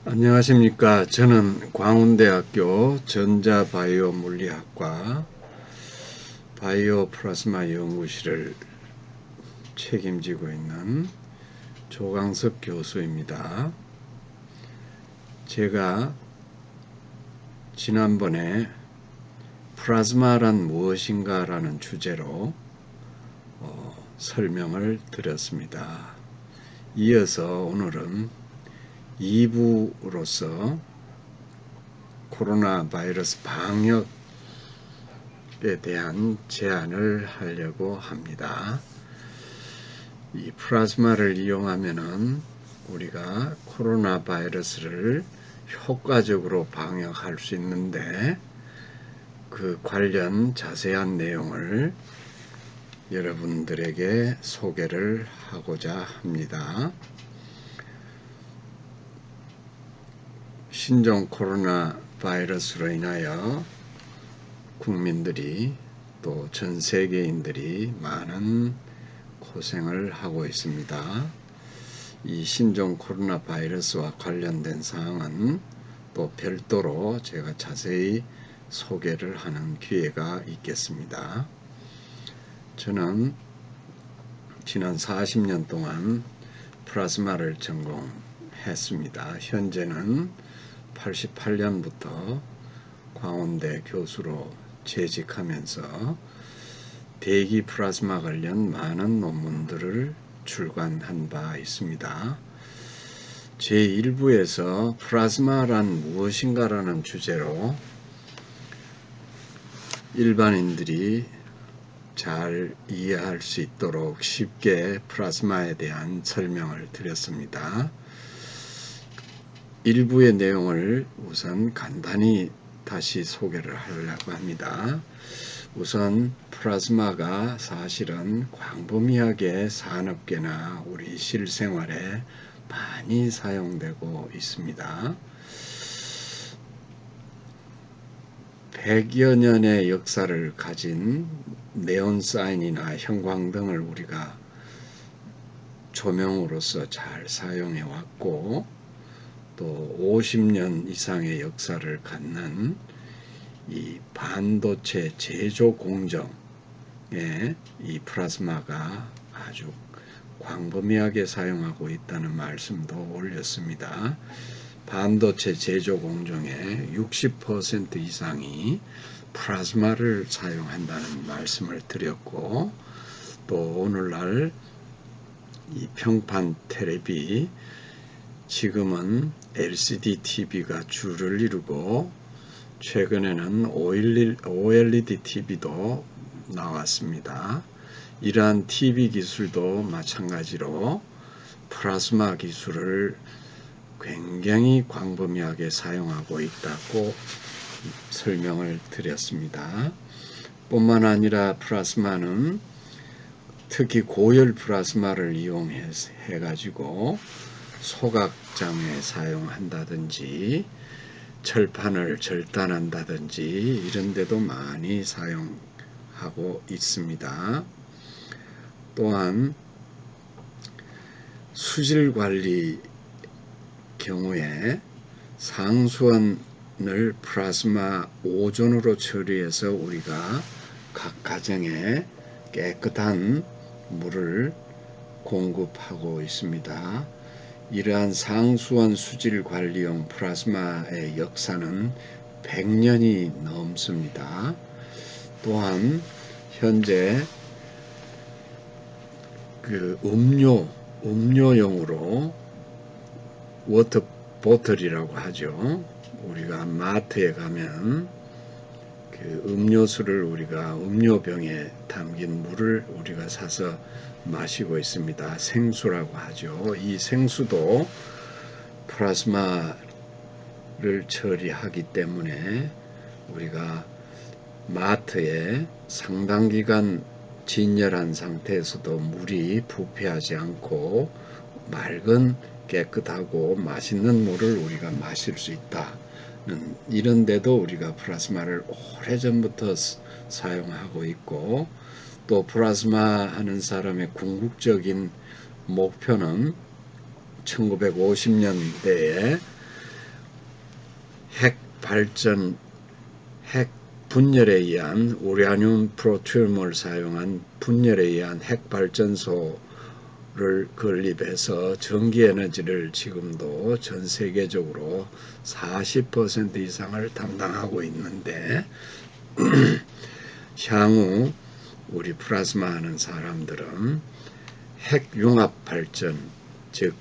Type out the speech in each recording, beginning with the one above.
안녕하십니까. 저는 광운대학교 전자바이오 물리학과 바이오 플라스마 연구실을 책임지고 있는 조광석 교수입니다. 제가 지난번에 플라즈마란 무엇인가 라는 주제로 설명을 드렸습니다. 이어서 오늘은 2부로서 코로나 바이러스 방역에 대한 제안을 하려고 합니다. 이 플라즈마를 이용하면은 우리가 코로나 바이러스를 효과적으로 방역할 수 있는데 그 관련 자세한 내용을 여러분들에게 소개를 하고자 합니다. 신종 코로나 바이러스로 인하여 국민들이 또 전 세계인들이 많은 고생을 하고 있습니다. 이 신종 코로나 바이러스와 관련된 사항은 또 별도로 제가 자세히 소개를 하는 기회가 있겠습니다. 저는 지난 40년 동안 플라즈마를 전공했습니다. 현재는 88년부터 광운대 교수로 재직하면서 대기 플라즈마 관련 많은 논문들을 출간한 바 있습니다. 제1부에서 플라즈마란 무엇인가 라는 주제로 일반인들이 잘 이해할 수 있도록 쉽게 플라즈마에 대한 설명을 드렸습니다. 1부의 내용을 우선 간단히 다시 소개를 하려고 합니다. 우선 플라즈마가 사실은 광범위하게 산업계나 우리 실생활에 많이 사용되고 있습니다. 100여 년의 역사를 가진 네온사인이나 형광등을 우리가 조명으로서 잘 사용해 왔고 또 50년 이상의 역사를 갖는 이 반도체 제조 공정에 이 플라즈마가 아주 광범위하게 사용하고 있다는 말씀도 올렸습니다. 반도체 제조 공정의 60% 이상이 플라즈마를 사용한다는 말씀을 드렸고 또 오늘날 이 평판 텔레비 지금은 LCD TV가 주를 이루고 최근에는 OLED TV도 나왔습니다. 이러한 TV 기술도 마찬가지로 플라즈마 기술을 굉장히 광범위하게 사용하고 있다고 설명을 드렸습니다. 뿐만 아니라 플라즈마는 특히 고열 플라즈마를 이용해 가지고 소각장에 사용한다든지 철판을 절단한다든지 이런 데도 많이 사용하고 있습니다. 또한 수질 관리 경우에 상수원을 플라즈마 오존으로 처리해서 우리가 각 가정에 깨끗한 물을 공급하고 있습니다. 이러한 상수원 수질 관리용 플라즈마의 역사는 100년이 넘습니다. 또한 현재 그 음료용으로 워터 보틀이라고 하죠. 우리가 마트에 가면 그 음료수를 우리가 음료병에 담긴 물을 우리가 사서 마시고 있습니다. 생수라고 하죠. 이 생수도 플라즈마를 처리하기 때문에 우리가 마트에 상당 기간 진열한 상태에서도 물이 부패하지 않고 맑은 깨끗하고 맛있는 물을 우리가 마실 수 있다. 이런 데도 우리가 플라즈마를 오래전부터 사용하고 있고 또 플라즈마 하는 사람의 궁극적인 목표는 1950년대에 핵 발전, 핵 분열에 의한 우라늄 프로트륨을 사용한 분열에 의한 핵 발전소를 건립해서 전기 에너지를 지금도 전 세계적으로 40% 이상을 담당하고 있는데 향후 우리 플라즈마 하는 사람들은 핵융합 발전, 즉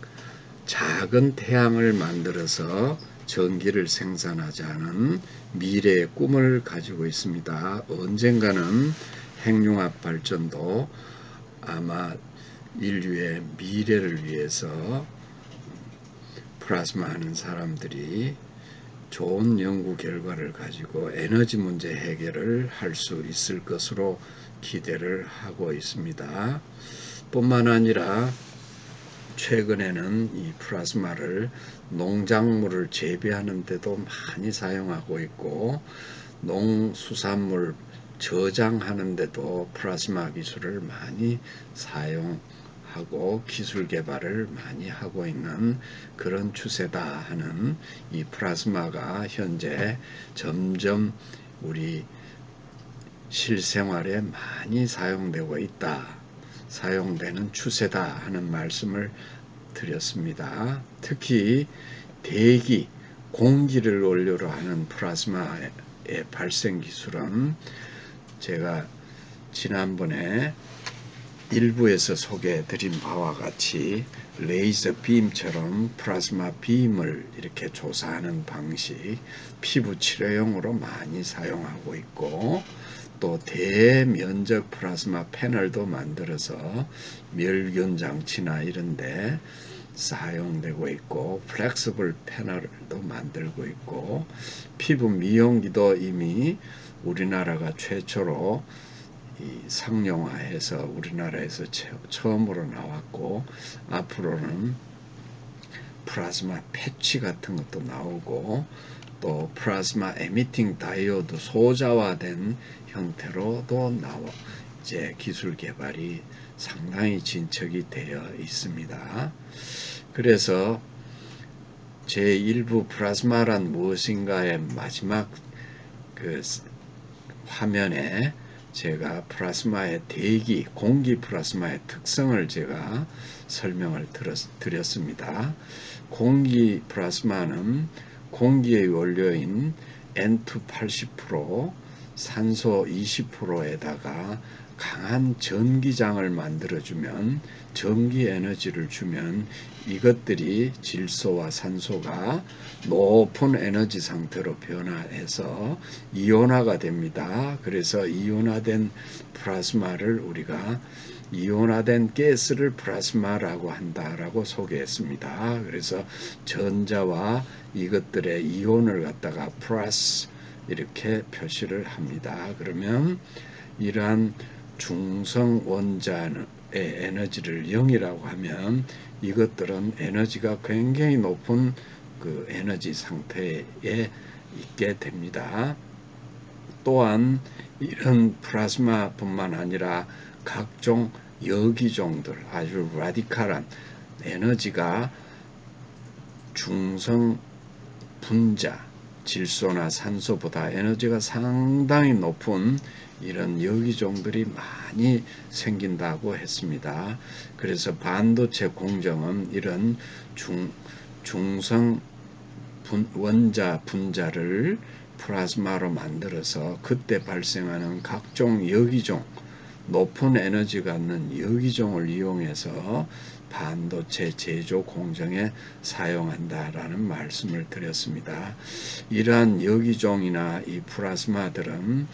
작은 태양을 만들어서 전기를 생산하자는 미래의 꿈을 가지고 있습니다. 언젠가는 핵융합 발전도 아마 인류의 미래를 위해서 플라즈마 하는 사람들이 좋은 연구 결과를 가지고 에너지 문제 해결을 할 수 있을 것으로 기대를 하고 있습니다. 뿐만 아니라 최근에는 이 플라즈마를 농작물을 재배하는 데도 많이 사용하고 있고 농수산물 저장하는 데도 플라즈마 기술을 많이 사용하고 기술 개발을 많이 하고 있는 그런 추세다 하는 이 플라즈마가 현재 점점 우리 실생활에 많이 사용되고 있다. 사용되는 추세다 하는 말씀을 드렸습니다. 특히 대기, 공기를 원료로 하는 플라즈마의 발생 기술은 제가 지난번에 일부에서 소개해 드린 바와 같이 레이저 빔처럼 플라즈마 빔을 이렇게 조사하는 방식, 피부 치료용으로 많이 사용하고 있고 또 대면적 플라즈마 패널도 만들어서 멸균 장치나 이런데 사용되고 있고 플렉서블 패널도 만들고 있고 피부 미용기도 이미 우리나라가 최초로 이 상용화해서 우리나라에서 처음으로 나왔고 앞으로는 플라즈마 패치 같은 것도 나오고 또 플라즈마 에미팅 다이오드 소자화된 형태로도 나와 이제 기술 개발이 상당히 진척이 되어 있습니다. 그래서 제1부 플라즈마란 무엇인가의 마지막 그 화면에 제가 플라즈마의 대기, 공기 플라즈마의 특성을 제가 설명을 드렸습니다. 공기 플라즈마는 공기의 원료인 N2 80%, 산소 20%에다가 강한 전기장을 만들어주면 전기 에너지를 주면 이것들이 질소와 산소가 높은 에너지 상태로 변화해서 이온화가 됩니다. 그래서 이온화된 플라즈마를 우리가 이온화된 가스를 플라즈마라고 한다라고 소개했습니다. 그래서 전자와 이것들의 이온을 갖다가 플러스 이렇게 표시를 합니다. 그러면 이러한 중성 원자의 에너지를 0이라고 하면 이것들은 에너지가 굉장히 높은 그 에너지 상태에 있게 됩니다. 또한 이런 플라즈마뿐만 아니라 각종 여기종들 아주 라디칼한 에너지가 중성 분자 질소나 산소보다 에너지가 상당히 높은 이런 여기종들이 많이 생긴다고 했습니다. 그래서 반도체 공정은 이런 중성 원자 분자를 플라즈마로 만들어서 그때 발생하는 각종 여기종 높은 에너지 갖는 여기종을 이용해서 반도체 제조 공정에 사용한다라는 말씀을 드렸습니다. 이러한 여기종이나 이 플라즈마들은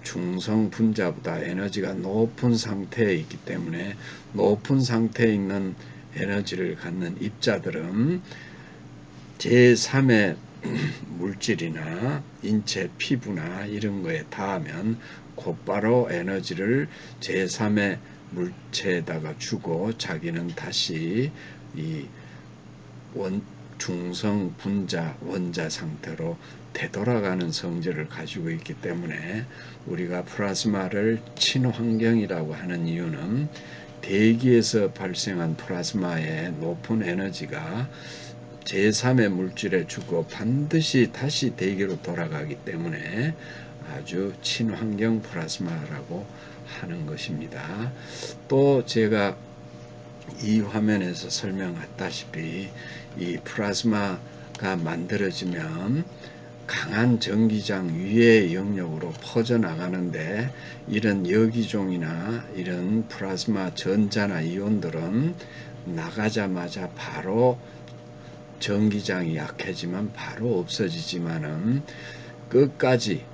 중성 분자보다 에너지가 높은 상태에 있기 때문에 높은 상태에 있는 에너지를 갖는 입자들은 제3의 물질이나 인체 피부나 이런 거에 닿으면 곧바로 에너지를 제3의 물체에다가 주고 자기는 다시 이 중성 분자 원자 상태로 되돌아가는 성질을 가지고 있기 때문에 우리가 플라즈마를 친환경이라고 하는 이유는 대기에서 발생한 플라즈마의 높은 에너지가 제3의 물질에 주고 반드시 다시 대기로 돌아가기 때문에 아주 친환경 플라즈마라고 하는 것입니다. 또 제가 이 화면에서 설명했다시피 이 플라즈마가 만들어지면 강한 전기장 위의 영역으로 퍼져나가는데 이런 여기종이나 이런 플라즈마 전자나 이온들은 나가자마자 바로 전기장이 약해지면 바로 없어지지만은 끝까지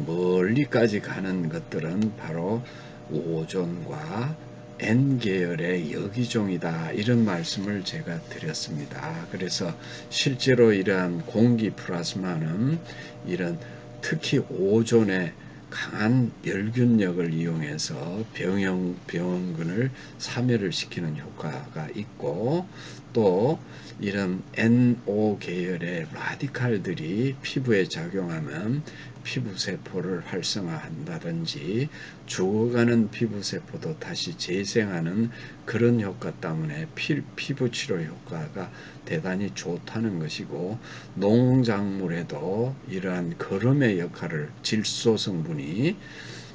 멀리까지 가는 것들은 바로 오존과 N계열의 여기종이다, 이런 말씀을 제가 드렸습니다. 그래서 실제로 이러한 공기 플라즈마는 이런 특히 오존의 강한 멸균력을 이용해서 병원균을 사멸을 시키는 효과가 있고, 또 이런 NO 계열의 라디칼들이 피부에 작용하면 피부세포를 활성화한다든지 죽어가는 피부세포도 다시 재생하는 그런 효과 때문에 피부치료 효과가 대단히 좋다는 것이고, 농작물에도 이러한 거름의 역할을, 질소 성분이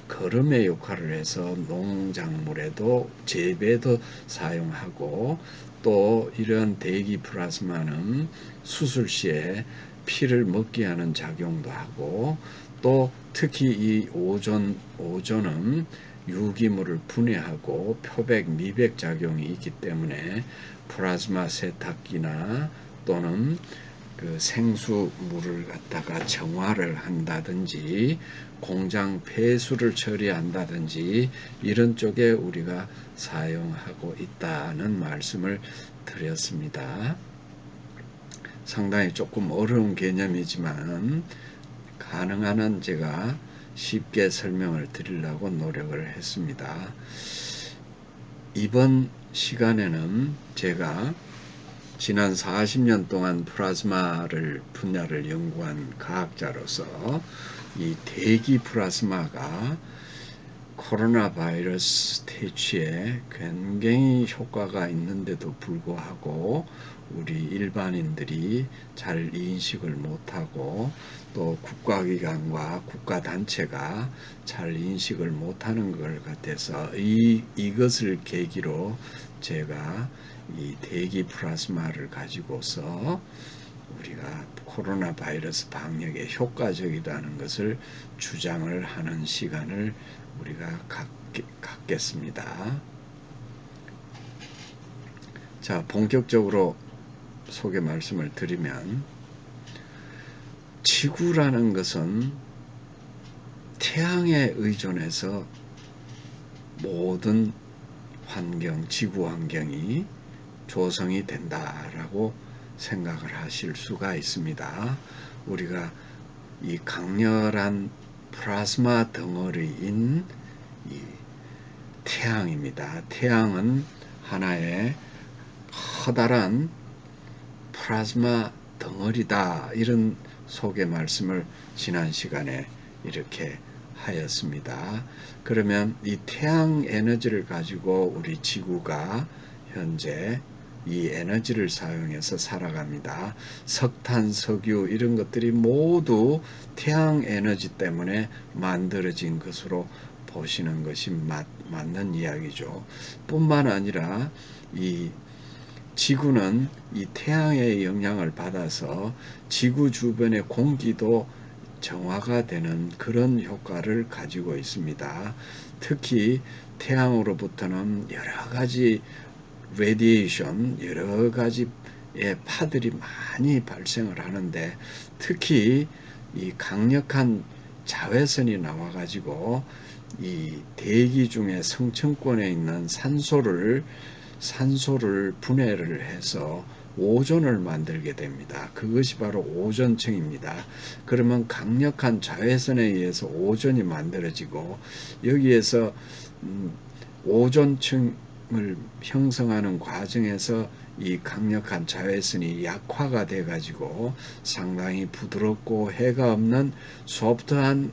거름의 역할을 해서 농작물에도 재배도 사용하고, 또 이런 대기 플라즈마는 수술 시에 피를 먹게 하는 작용도 하고, 또 특히 이 오존은 유기물을 분해하고 표백, 미백 작용이 있기 때문에 플라즈마 세탁기나 또는 그 생수물을 갖다가 정화를 한다든지 공장 폐수를 처리한다든지 이런 쪽에 우리가 사용하고 있다는 말씀을 드렸습니다. 상당히 조금 어려운 개념이지만 가능한 한 제가 쉽게 설명을 드리려고 노력을 했습니다. 이번 시간에는 제가 지난 40년 동안 플라즈마를 분야를 연구한 과학자로서 이 대기 플라즈마가 코로나 바이러스 퇴치에 굉장히 효과가 있는데도 불구하고 우리 일반인들이 잘 인식을 못하고, 또 국가기관과 국가단체가 잘 인식을 못하는 것 같아서 이것을 계기로 제가 이 대기 플라즈마를 가지고서 우리가 코로나 바이러스 방역에 효과적이라는 것을 주장을 하는 시간을 우리가 갖겠습니다. 자, 본격적으로 소개 말씀을 드리면, 지구라는 것은 태양에 의존해서 모든 환경, 지구 환경이 조성이 된다라고 생각을 하실 수가 있습니다. 우리가 이 강렬한 플라즈마 덩어리인 이 태양입니다. 태양은 하나의 커다란 플라즈마 덩어리다, 이런 소개 말씀을 지난 시간에 이렇게 하였습니다. 그러면 이 태양 에너지를 가지고 우리 지구가 현재 이 에너지를 사용해서 살아갑니다. 석탄, 석유 이런 것들이 모두 태양 에너지 때문에 만들어진 것으로 보시는 것이 맞는 이야기죠. 뿐만 아니라 이 지구는 이 태양의 영향을 받아서 지구 주변의 공기도 정화가 되는 그런 효과를 가지고 있습니다. 특히 태양으로부터는 여러 가지 레디에이션, 여러 가지의 파들이 많이 발생을 하는데, 특히 이 강력한 자외선이 나와가지고 이 대기 중에 성층권에 있는 산소를 분해를 해서 오존을 만들게 됩니다. 그것이 바로 오존층입니다. 그러면 강력한 자외선에 의해서 오존이 만들어지고, 여기에서 오존층을 형성하는 과정에서 이 강력한 자외선이 약화가 돼 가지고 상당히 부드럽고 해가 없는 소프트한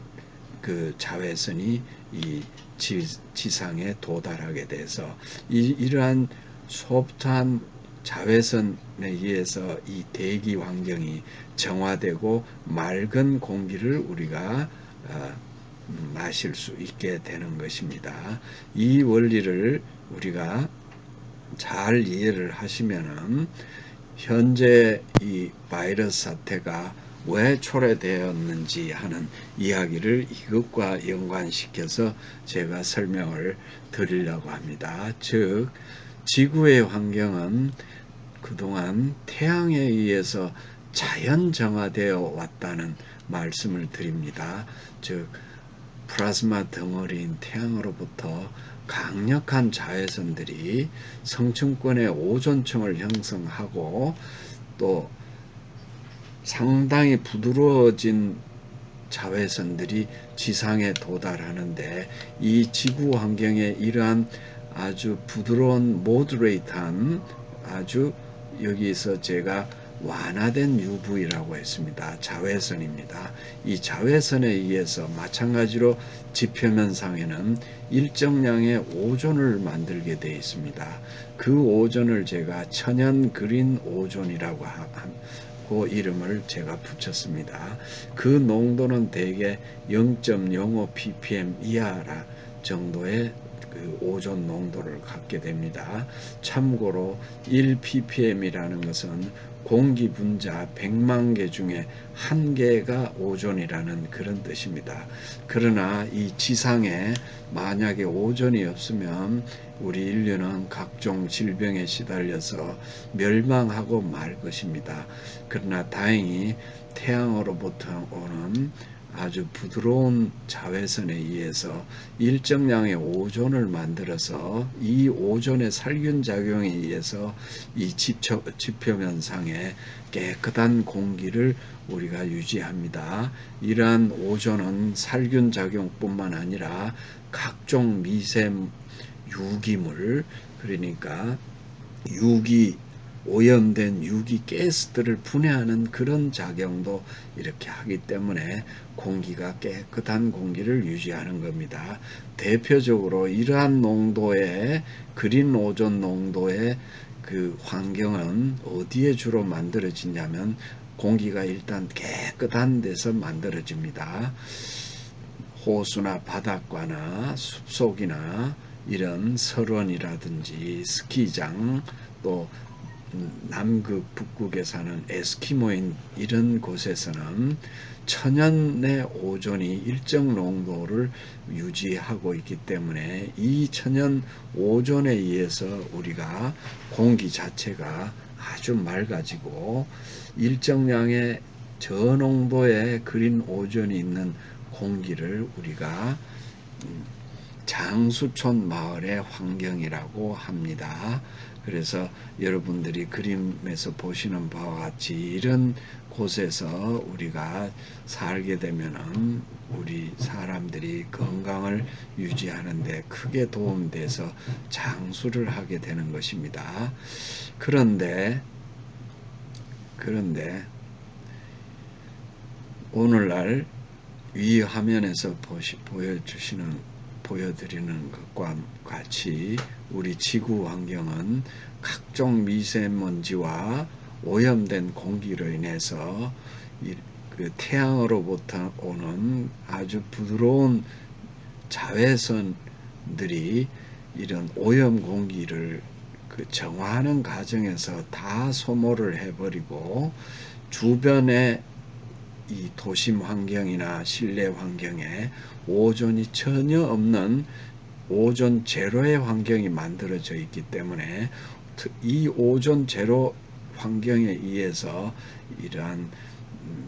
그 자외선이 이 지상에 도달하게 돼서 이러한 소프트한 자외선에 의해서 이 대기 환경이 정화되고 맑은 공기를 우리가 마실 수 있게 되는 것입니다. 이 원리를 우리가 잘 이해를 하시면은 현재 이 바이러스 사태가 왜 초래되었는지 하는 이야기를 이것과 연관시켜서 제가 설명을 드리려고 합니다. 즉 지구의 환경은 그동안 태양에 의해서 자연 정화되어 왔다는 말씀을 드립니다. 즉 플라즈마 덩어리인 태양으로부터 강력한 자외선들이 성층권의 오존층을 형성하고 또 상당히 부드러워진 자외선들이 지상에 도달하는데 이 지구 환경에 이러한 아주 부드러운 모더레이트한 아주 여기서 제가 완화된 UV라고 했습니다. 자외선입니다. 이 자외선에 의해서 마찬가지로 지표면상에는 일정량의 오존을 만들게 되어 있습니다. 그 오존을 제가 천연 그린 오존이라고 그 이름을 제가 붙였습니다. 그 농도는 대개 0.05 ppm 이하라 정도의 그 오존 농도를 갖게 됩니다. 참고로 1 ppm이라는 것은 공기 분자 100만 개 중에 1개가 오존이라는 그런 뜻입니다. 그러나 이 지상에 만약에 오존이 없으면 우리 인류는 각종 질병에 시달려서 멸망하고 말 것입니다. 그러나 다행히 태양으로부터 오는 아주 부드러운 자외선에 의해서 일정량의 오존을 만들어서 이 오존의 살균 작용에 의해서 이 지표면상에 깨끗한 공기를 우리가 유지합니다. 이러한 오존은 살균 작용뿐만 아니라 각종 미세 유기물, 그러니까 오염된 유기 가스들을 분해하는 그런 작용도 이렇게 하기 때문에 공기가 깨끗한 공기를 유지하는 겁니다. 대표적으로 이러한 농도의 그린 오존 농도의 그 환경은 어디에 주로 만들어지냐면 공기가 일단 깨끗한 데서 만들어집니다. 호수나 바닷가나 숲속이나 이런 설원이라든지 스키장, 또 남극, 북극에 사는 에스키모인 이런 곳에서는 천연의 오존이 일정 농도를 유지하고 있기 때문에 이 천연 오존에 의해서 우리가 공기 자체가 아주 맑아지고 일정량의 저농도의 그린 오존이 있는 공기를 우리가 장수촌 마을의 환경이라고 합니다. 그래서 여러분들이 그림에서 보시는 바와 같이 이런 곳에서 우리가 살게 되면은 우리 사람들이 건강을 유지하는 데 크게 도움돼서 장수를 하게 되는 것입니다. 그런데 오늘날 위 화면에서 보여드리는 것과 같이 우리 지구 환경은 각종 미세먼지와 오염된 공기로 인해서 그 태양으로부터 오는 아주 부드러운 자외선들이 이런 오염 공기를 그 정화하는 과정에서 다 소모를 해버리고 주변의 이 도심 환경이나 실내 환경에 오존이 전혀 없는 오존 제로의 환경이 만들어져 있기 때문에 이 오존 제로 환경에 의해서 이러한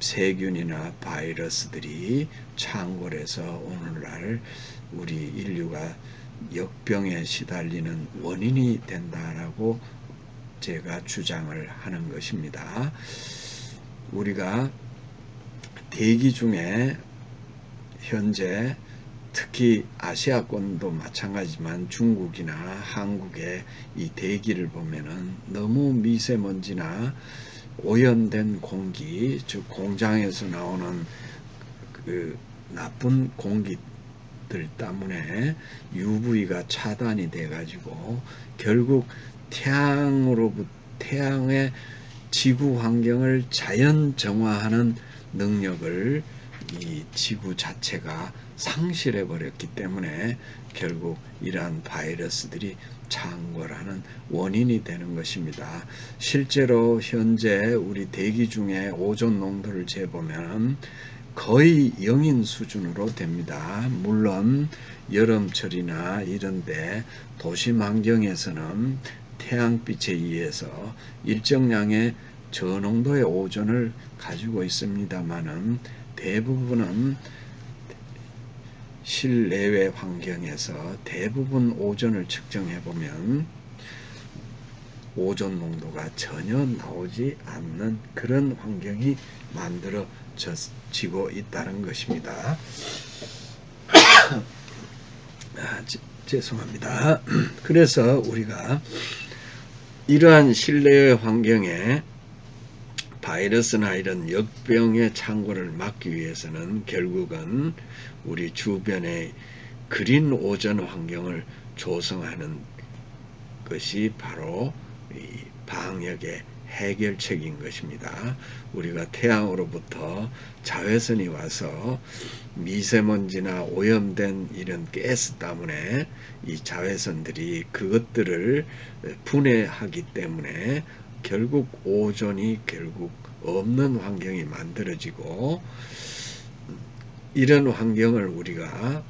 세균이나 바이러스들이 창궐해서 오늘날 우리 인류가 역병에 시달리는 원인이 된다라고 제가 주장을 하는 것입니다. 우리가 대기 중에 현재 특히 아시아권도 마찬가지지만 중국이나 한국의 이 대기를 보면은 너무 미세먼지나 오염된 공기, 즉 공장에서 나오는 그 나쁜 공기들 때문에 UV가 차단이 돼 가지고 결국 태양으로부터 태양의 지구 환경을 자연 정화하는 능력을 이 지구 자체가 상실해 버렸기 때문에 결국 이러한 바이러스들이 창궐하는 원인이 되는 것입니다. 실제로 현재 우리 대기 중에 오존 농도를 재보면 거의 0인 수준으로 됩니다. 물론 여름철이나 이런데 도심 환경에서는 태양빛에 의해서 일정량의 저농도의 오존을 가지고 있습니다만은 대부분은 실내외 환경에서 대부분 오존을 측정해 보면 오존 농도가 전혀 나오지 않는 그런 환경이 만들어지고 있다는 것입니다. 죄송합니다. 그래서 우리가 이러한 실내외 환경에 바이러스나 이런 역병의 창궐을 막기 위해서는 결국은 우리 주변의 그린 오존 환경을 조성하는 것이 바로 이 방역의 해결책인 것입니다. 우리가 태양으로부터 자외선이 와서 미세먼지나 오염된 이런 가스 때문에 이 자외선들이 그것들을 분해하기 때문에 결국 오존이 결국 없는 환경이 만들어지고, 이런 환경을 우리가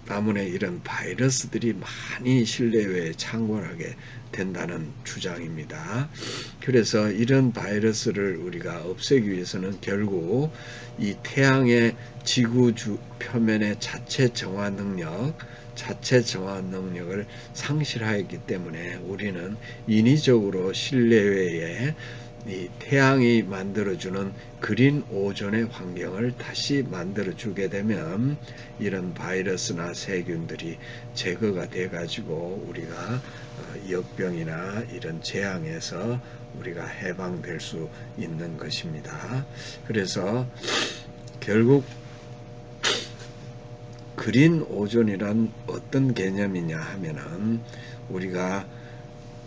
때문에 이런 바이러스들이 많이 실내외에 창궐하게 된다는 주장입니다. 그래서 이런 바이러스를 우리가 없애기 위해서는 결국 이 태양의 지구 표면의 자체 정화 능력을 상실하였기 때문에 우리는 인위적으로 실내외에 이 태양이 만들어주는 그린 오존의 환경을 다시 만들어주게 되면 이런 바이러스나 세균들이 제거가 돼 가지고 우리가 역병이나 이런 재앙에서 우리가 해방될 수 있는 것입니다. 그래서 결국 그린 오존이란 어떤 개념이냐 하면은, 우리가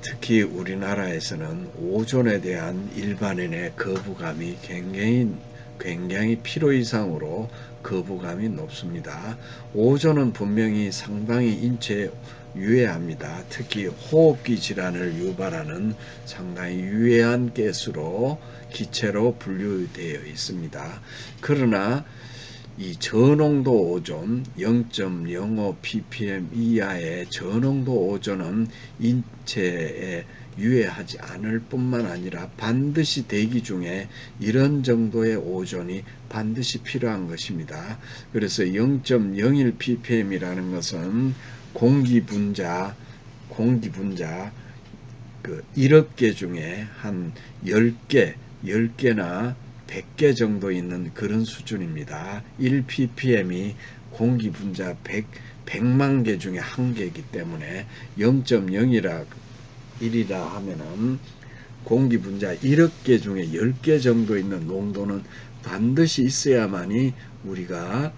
특히 우리나라에서는 오존에 대한 일반인의 거부감이 굉장히 필요 이상으로 거부감이 높습니다. 오존은 분명히 상당히 인체에 유해합니다. 특히 호흡기 질환을 유발하는 상당히 유해한 가스로 기체로 분류되어 있습니다. 그러나 이 저농도 오존 0.05 ppm 이하의 저농도 오존은 인체에 유해하지 않을 뿐만 아니라 반드시 대기 중에 이런 정도의 오존이 반드시 필요한 것입니다. 그래서 0.01 ppm이라는 것은 공기 분자 그 1억 개 중에 한 10개나 100개 정도 있는 그런 수준입니다. 1ppm이 공기 분자 100만 개 중에 1개이기 때문에 0.0이라 1이라 하면은 공기 분자 1억 개 중에 10개 정도 있는 농도는 반드시 있어야만이 우리가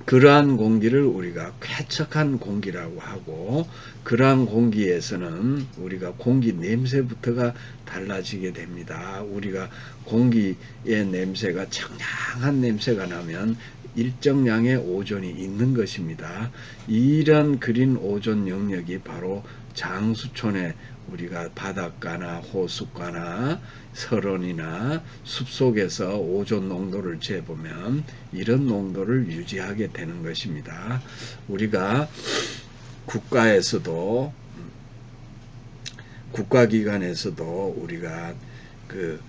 그러한 공기를 우리가 쾌척한 공기라고 하고, 그러한 공기에서는 우리가 공기 냄새부터가 달라지게 됩니다. 우리가 공기의 냄새가 청량한 냄새가 나면 일정량의 오존이 있는 것입니다. 이런 그린 오존 영역이 바로 장수촌에 우리가 바닷가나 호숫가나 설원이나 숲속에서 오존 농도를 재보면 이런 농도를 유지하게 되는 것입니다. 우리가 국가기관에서도 우리가 그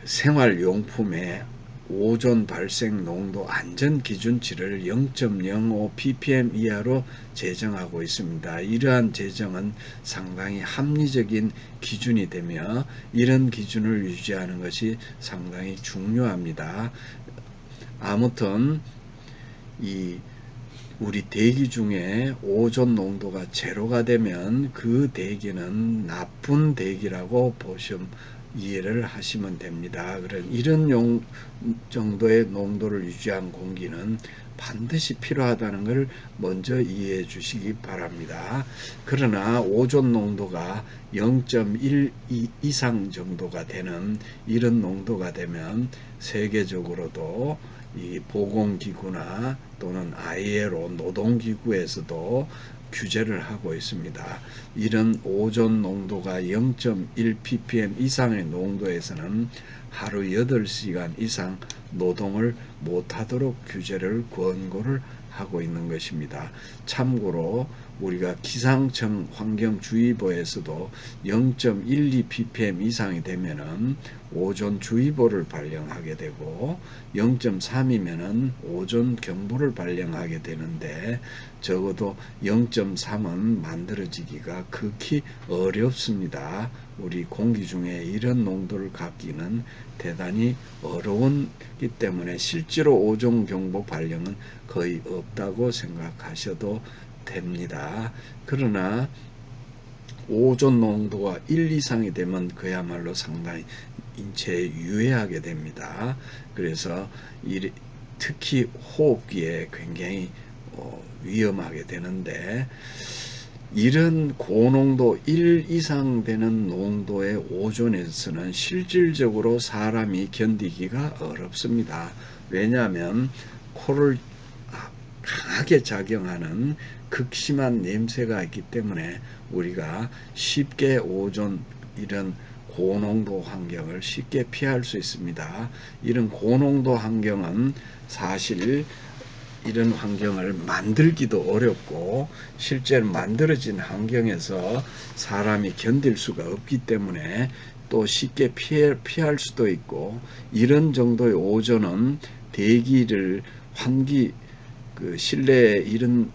생활용품에 오존 발생 농도 안전 기준치를 0.05 ppm 이하로 제정하고 있습니다. 이러한 제정은 상당히 합리적인 기준이 되며 이런 기준을 유지하는 것이 상당히 중요합니다. 아무튼 우리 대기 중에 오존 농도가 제로가 되면 그 대기는 나쁜 대기라고 보시면 이해를 하시면 됩니다. 이런 정도의 농도를 유지한 공기는 반드시 필요하다는 걸 먼저 이해해 주시기 바랍니다. 그러나 오존 농도가 0.1 이상 정도가 되는 이런 농도가 되면 세계적으로도 이 보건기구나 또는 ILO 노동기구에서도 규제를 하고 있습니다. 이런 오존 농도가 0.1 ppm 이상의 농도에서는 하루 8시간 이상 노동을 못하도록 규제를 권고를 하고 있는 것입니다. 참고로 우리가 기상청 환경주의보에서도 0.12 ppm 이상이 되면은 오존주의보를 발령하게 되고 0.3이면은 오존경보를 발령하게 되는데 적어도 0.3은 만들어지기가 극히 어렵습니다. 우리 공기 중에 이런 농도를 갖기는 대단히 어려운기 때문에 실제로 오존경보 발령은 거의 없다고 생각하셔도 됩니다. 그러나 오존 농도가 1 이상이 되면 그야말로 상당히 인체에 유해하게 됩니다. 그래서 특히 호흡기에 굉장히 위험하게 되는데 이런 고농도 1 이상 되는 농도의 오존에서는 실질적으로 사람이 견디기가 어렵습니다. 왜냐하면 코를 강하게 작용하는 극심한 냄새가 있기 때문에 우리가 쉽게 오존 이런 고농도 환경을 쉽게 피할 수 있습니다. 이런 고농도 환경은 사실 이런 환경을 만들기도 어렵고 실제로 만들어진 환경에서 사람이 견딜 수가 없기 때문에 또 쉽게 피할 수도 있고 이런 정도의 오존은 대기를 실내에 이런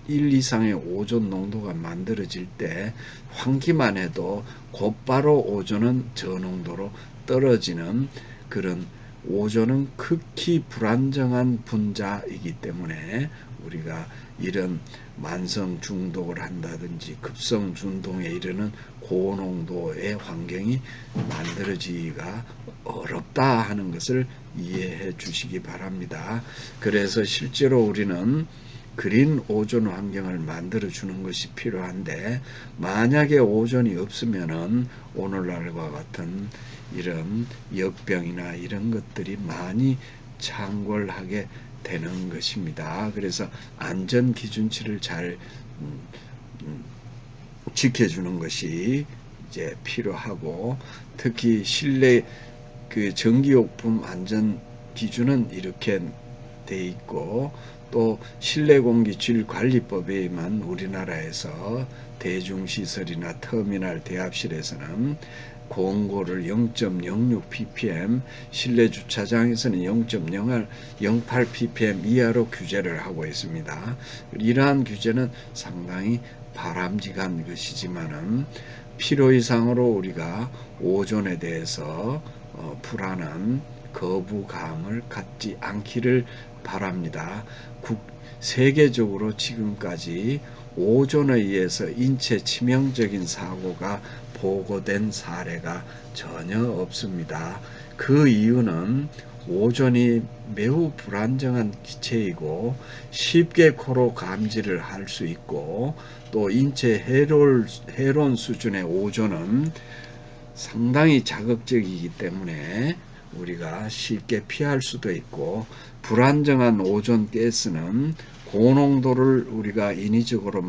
1 이상의 오존 농도가 만들어질 때 환기만 해도 곧바로 오존은 저농도로 떨어지는 그런 오존은 극히 불안정한 분자이기 때문에 우리가 이런 만성 중독을 한다든지 급성 중독에 이르는 고농도의 환경이 만들어지기가 어렵다 하는 것을 이해해 주시기 바랍니다. 그래서 실제로 우리는 그린 오존 환경을 만들어 주는 것이 필요한데 만약에 오존이 없으면은 오늘날과 같은 이런 역병이나 이런 것들이 많이 창궐하게 되는 것입니다. 그래서 안전 기준치를 잘 지켜주는 것이 이제 필요하고 특히 실내 전기요품 안전 기준은 이렇게 돼 있고 또 실내공기질관리법에만 우리나라에서 대중시설이나 터미널 대합실에서는 공고를 0.06 ppm, 실내 주차장에서는 0.08 ppm 이하로 규제를 하고 있습니다. 이러한 규제는 상당히 바람직한 것이지만은 필요 이상으로 우리가 오존에 대해서 불안한 거부감을 갖지 않기를 바랍니다. 세계적으로 지금까지 오존에 의해서 인체 치명적인 사고가 보고된 사례가 전혀 없습니다. 그 이유는 오존이 매우 불안정한 기체이고 쉽게 코로 감지를 할 수 있고 또 인체 해로운 수준의 오존은 상당히 자극적이기 때문에 우리가 쉽게 피할 수도 있고 불안정한 오존 가스는 고농도를 우리가 인위적으로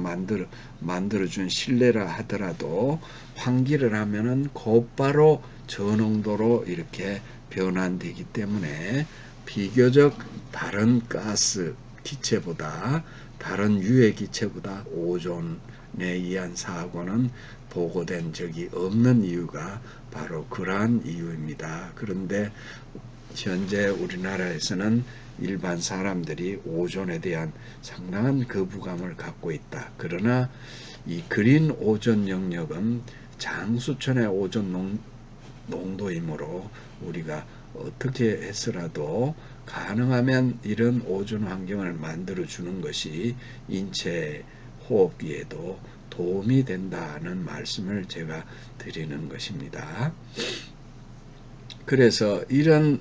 만들어준 실내라 하더라도 환기를 하면은 곧바로 저농도로 이렇게 변환되기 때문에 비교적 다른 가스 기체보다 다른 유해 기체보다 오존에 의한 사고는 보고된 적이 없는 이유가 바로 그러한 이유입니다. 그런데 현재 우리나라에서는 일반 사람들이 오존에 대한 상당한 거부감을 갖고 있다. 그러나 이 그린 오존 영역은 장수천의 오존 농도이므로 우리가 어떻게 해서라도 가능하면 이런 오존 환경을 만들어 주는 것이 인체 호흡기에도 도움이 된다는 말씀을 제가 드리는 것입니다. 그래서 이런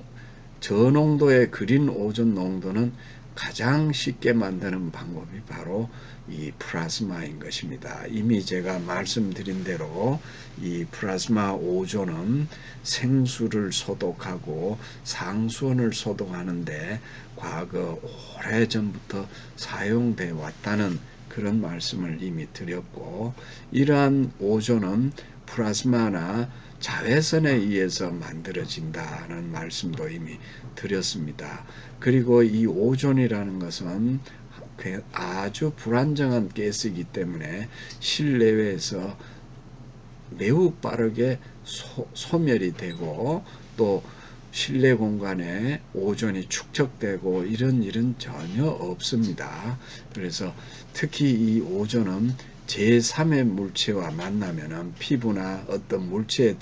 저농도의 그린 오존 농도는 가장 쉽게 만드는 방법이 바로 이 플라즈마인 것입니다. 이미 제가 말씀드린 대로 이 플라즈마 오존은 생수를 소독하고 상수원을 소독하는데 과거 오래전부터 사용되어 왔다는 그런 말씀을 이미 드렸고, 이러한 오존은 플라즈마나 자외선에 의해서 만들어진다는 말씀도 이미 드렸습니다. 그리고 이 오존이라는 것은 아주 불안정한 가스이기 때문에 실내외에서 매우 빠르게 소멸이 되고, 또 실내 공간에 오존이 축적되고 이런 일은 전혀 없습니다. 그래서 특히 이 오존은 제3의 물체와 만나면 피부나 어떤 물체에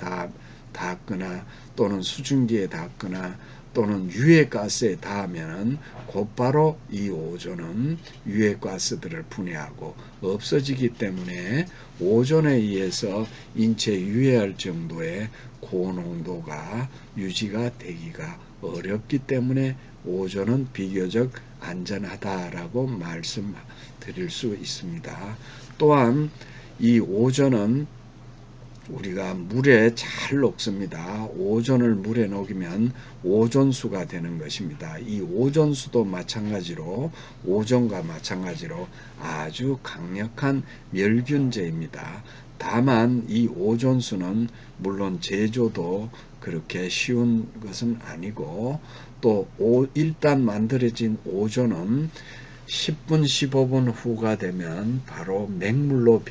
닿거나 또는 수증기에 닿거나 또는 유해가스에 닿으면 곧바로 이 오존은 유해가스들을 분해하고 없어지기 때문에 오존에 의해서 인체에 유해할 정도의 고농도가 유지가 되기가 어렵기 때문에 오존은 비교적 안전하다라고 말씀드릴 수 있습니다. 또한 이 오존은 우리가 물에 잘 녹습니다. 오존을 물에 녹이면 오존수가 되는 것입니다. 이 오존수도 마찬가지로 오존과 마찬가지로 아주 강력한 멸균제입니다. 다만 이 오존수는 물론 제조도 그렇게 쉬운 것은 아니고, 또 일단 만들어진 오존은 10분 15분 후가 되면 바로 맹물로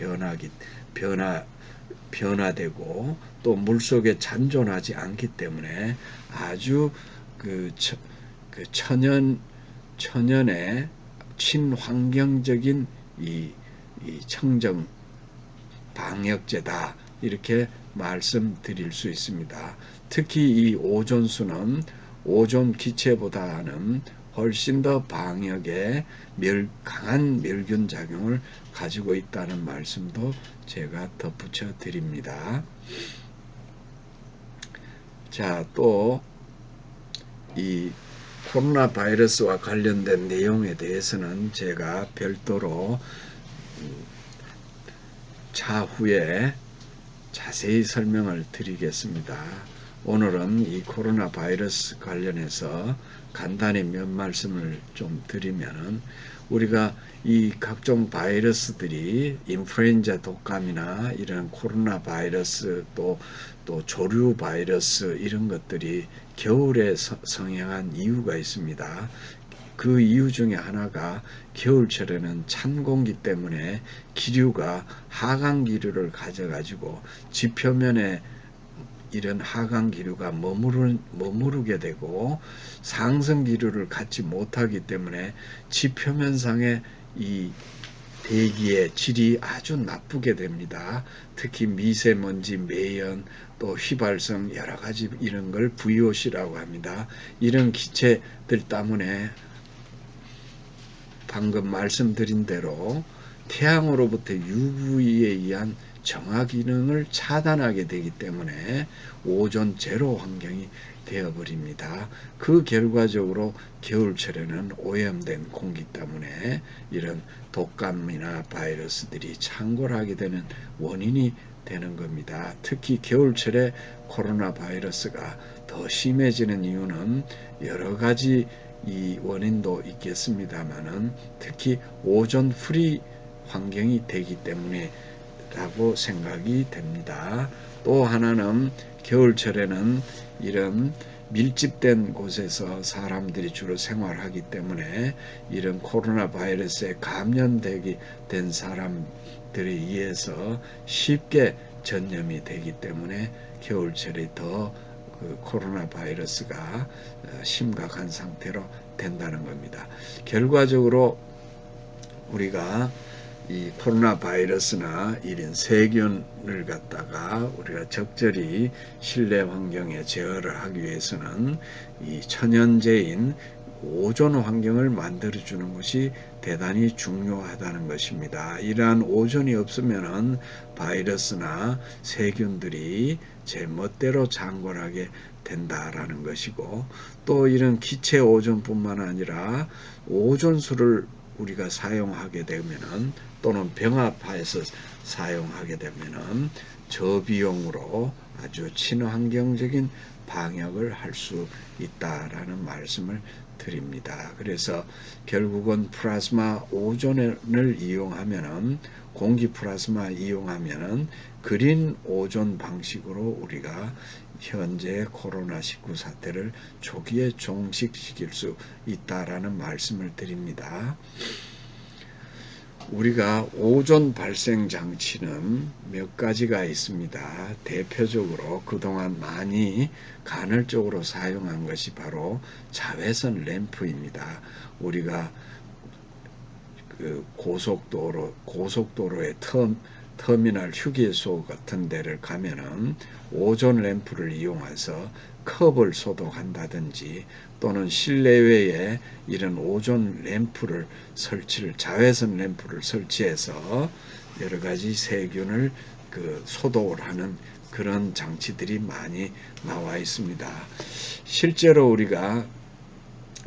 변화되고 또 물속에 잔존하지 않기 때문에 아주 천연의 친환경적인 이 청정 방역제다, 이렇게 말씀드릴 수 있습니다. 특히 이 오존수는 오존 기체보다는 훨씬 더 방역에 강한 멸균 작용을 가지고 있다는 말씀도 제가 덧붙여 드립니다. 자, 또 이 코로나 바이러스와 관련된 내용에 대해서는 제가 별도로 차후에 자세히 설명을 드리겠습니다. 오늘은 이 코로나 바이러스 관련해서 간단히 몇 말씀을 좀 드리면은, 우리가 이 각종 바이러스들이 인플루엔자 독감이나 이런 코로나 바이러스 또 조류 바이러스 이런 것들이 겨울에 성행한 이유가 있습니다. 그 이유 중에 하나가 겨울철에는 찬 공기 때문에 기류가 하강 기류를 가져가지고 지표면에 이런 하강 기류가 머무르게 되고 상승 기류를 갖지 못하기 때문에 지표면상의 이 대기의 질이 아주 나쁘게 됩니다. 특히 미세먼지, 매연, 또 휘발성 여러 가지 이런 걸 VOC라고 합니다. 이런 기체들 때문에 방금 말씀드린 대로 태양으로부터 UV에 의한 정화 기능을 차단하게 되기 때문에 오존 제로 환경이 되어버립니다. 그 결과적으로 겨울철에는 오염된 공기 때문에 이런 독감이나 바이러스들이 창궐하게 되는 원인이 되는 겁니다. 특히 겨울철에 코로나 바이러스가 더 심해지는 이유는 여러 가지 이 원인도 있겠습니다만은 특히 오존 프리 환경이 되기 때문에 라고 생각이 됩니다. 또 하나는 겨울철에는 이런 밀집된 곳에서 사람들이 주로 생활하기 때문에 이런 코로나 바이러스에 감염되게 된 사람들에 의해서 쉽게 전염이 되기 때문에 겨울철에 더 코로나 바이러스가 심각한 상태로 된다는 겁니다. 결과적으로 우리가 이 코로나 바이러스나 이런 세균을 갖다가 우리가 적절히 실내 환경에 제어를 하기 위해서는 이 천연제인 오존 환경을 만들어주는 것이 대단히 중요하다는 것입니다. 이러한 오존이 없으면은 바이러스나 세균들이 제 멋대로 창궐하게 된다라는 것이고, 또 이런 기체 오존뿐만 아니라 오존수를 우리가 사용하게 되면은, 또는 병합해서 사용하게 되면은 저비용으로 아주 친환경적인 방역을 할 수 있다라는 말씀을 드립니다. 그래서 결국은 플라즈마 오존을 이용하면은, 공기 플라즈마 이용하면은 그린 오존 방식으로 우리가 현재 코로나19 사태를 초기에 종식시킬 수 있다라는 말씀을 드립니다. 우리가 오존 발생 장치는 몇 가지가 있습니다. 대표적으로 그동안 많이 간헐적으로 사용한 것이 바로 자외선 램프입니다. 우리가 그 고속도로의 터미널 휴게소 같은 데를 가면은 오존 램프를 이용해서 컵을 소독한다든지, 또는 실내외에 이런 오존 램프를 자외선 램프를 설치해서 여러 가지 세균을 소독을 하는 그런 장치들이 많이 나와 있습니다. 실제로 우리가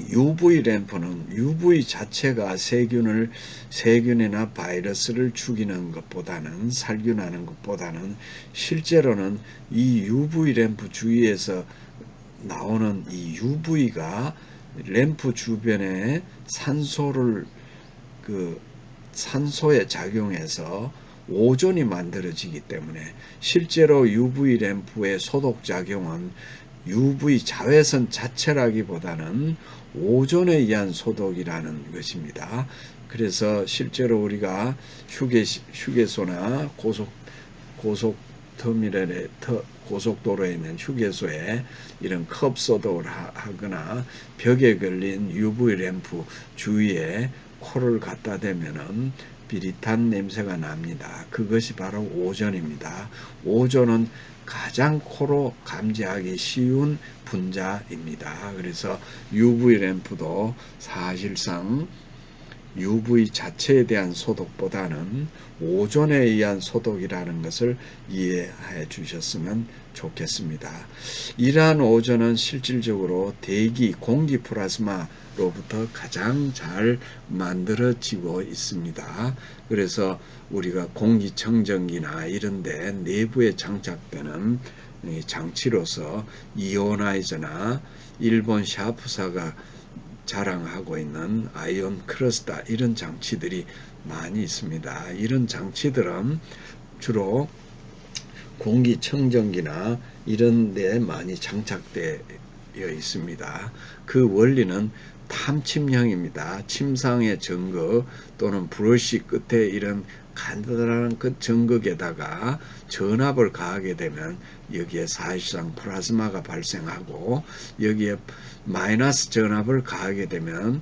UV 램프는 UV 자체가 세균이나 바이러스를 죽이는 것보다는, 살균하는 것보다는 실제로는 이 UV 램프 주위에서 나오는 이 UV가 램프 주변에 산소에 작용해서 오존이 만들어지기 때문에, 실제로 UV 램프의 소독 작용은 UV 자외선 자체라기보다는 오존에 의한 소독이라는 것입니다. 그래서 실제로 우리가 휴게소나 고속도로에 있는 휴게소에 이런 컵 소독을 하거나 벽에 걸린 UV 램프 주위에 코를 갖다 대면은 비릿한 냄새가 납니다. 그것이 바로 오존입니다. 오존은 가장 코로 감지하기 쉬운 분자입니다. 그래서 UV 램프도 사실상 UV 자체에 대한 소독보다는 오존에 의한 소독이라는 것을 이해해 주셨으면 좋겠습니다. 이러한 오존은 실질적으로 공기 플라즈마로부터 가장 잘 만들어지고 있습니다. 그래서 우리가 공기청정기나 이런 데 내부에 장착되는 장치로서 이오나이저나 일본 샤프사가 자랑하고 있는 아이온 클러스터, 이런 장치들이 많이 있습니다. 이런 장치들은 주로 공기청정기나 이런 데 많이 장착되어 있습니다. 그 원리는 탐침형입니다. 침상의 점거 또는 브러쉬 끝에 이런 간단한 점극에다가 전압을 가하게 되면 여기에 사실상 플라즈마가 발생하고, 여기에 마이너스 전압을 가하게 되면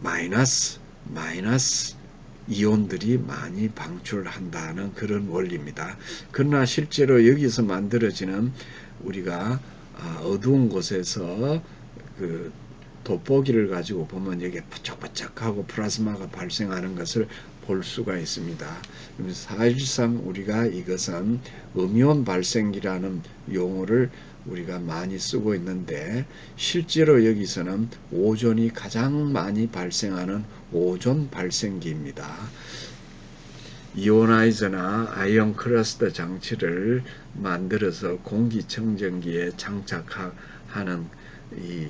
마이너스 이온들이 많이 방출한다는 그런 원리입니다. 그러나 실제로 여기서 만들어지는, 우리가 어두운 곳에서 돋보기를 가지고 보면 여기에 바짝바짝하고 플라즈마가 발생하는 것을 볼 수가 있습니다. 사실상 우리가 이것은 음이온 발생기라는 용어를 우리가 많이 쓰고 있는데, 실제로 여기서는 오존이 가장 많이 발생하는 오존 발생기입니다. 이오나이저나 아이온 클러스터 장치를 만들어서 공기청정기에 장착하는 이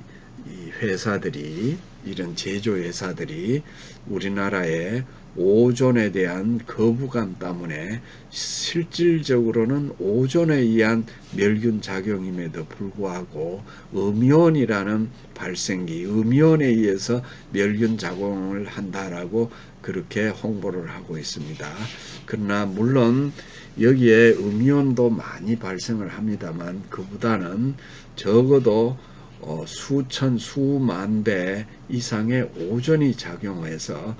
회사들이, 이런 제조회사들이 우리나라에 오존에 대한 거부감 때문에 실질적으로는 오존에 의한 멸균 작용임에도 불구하고 음이온이라는 발생기, 음이온에 의해서 멸균 작용을 한다라고 그렇게 홍보를 하고 있습니다. 그러나 물론 여기에 음이온도 많이 발생을 합니다만, 그보다는 적어도 수천 수만 배 이상의 오존이 작용해서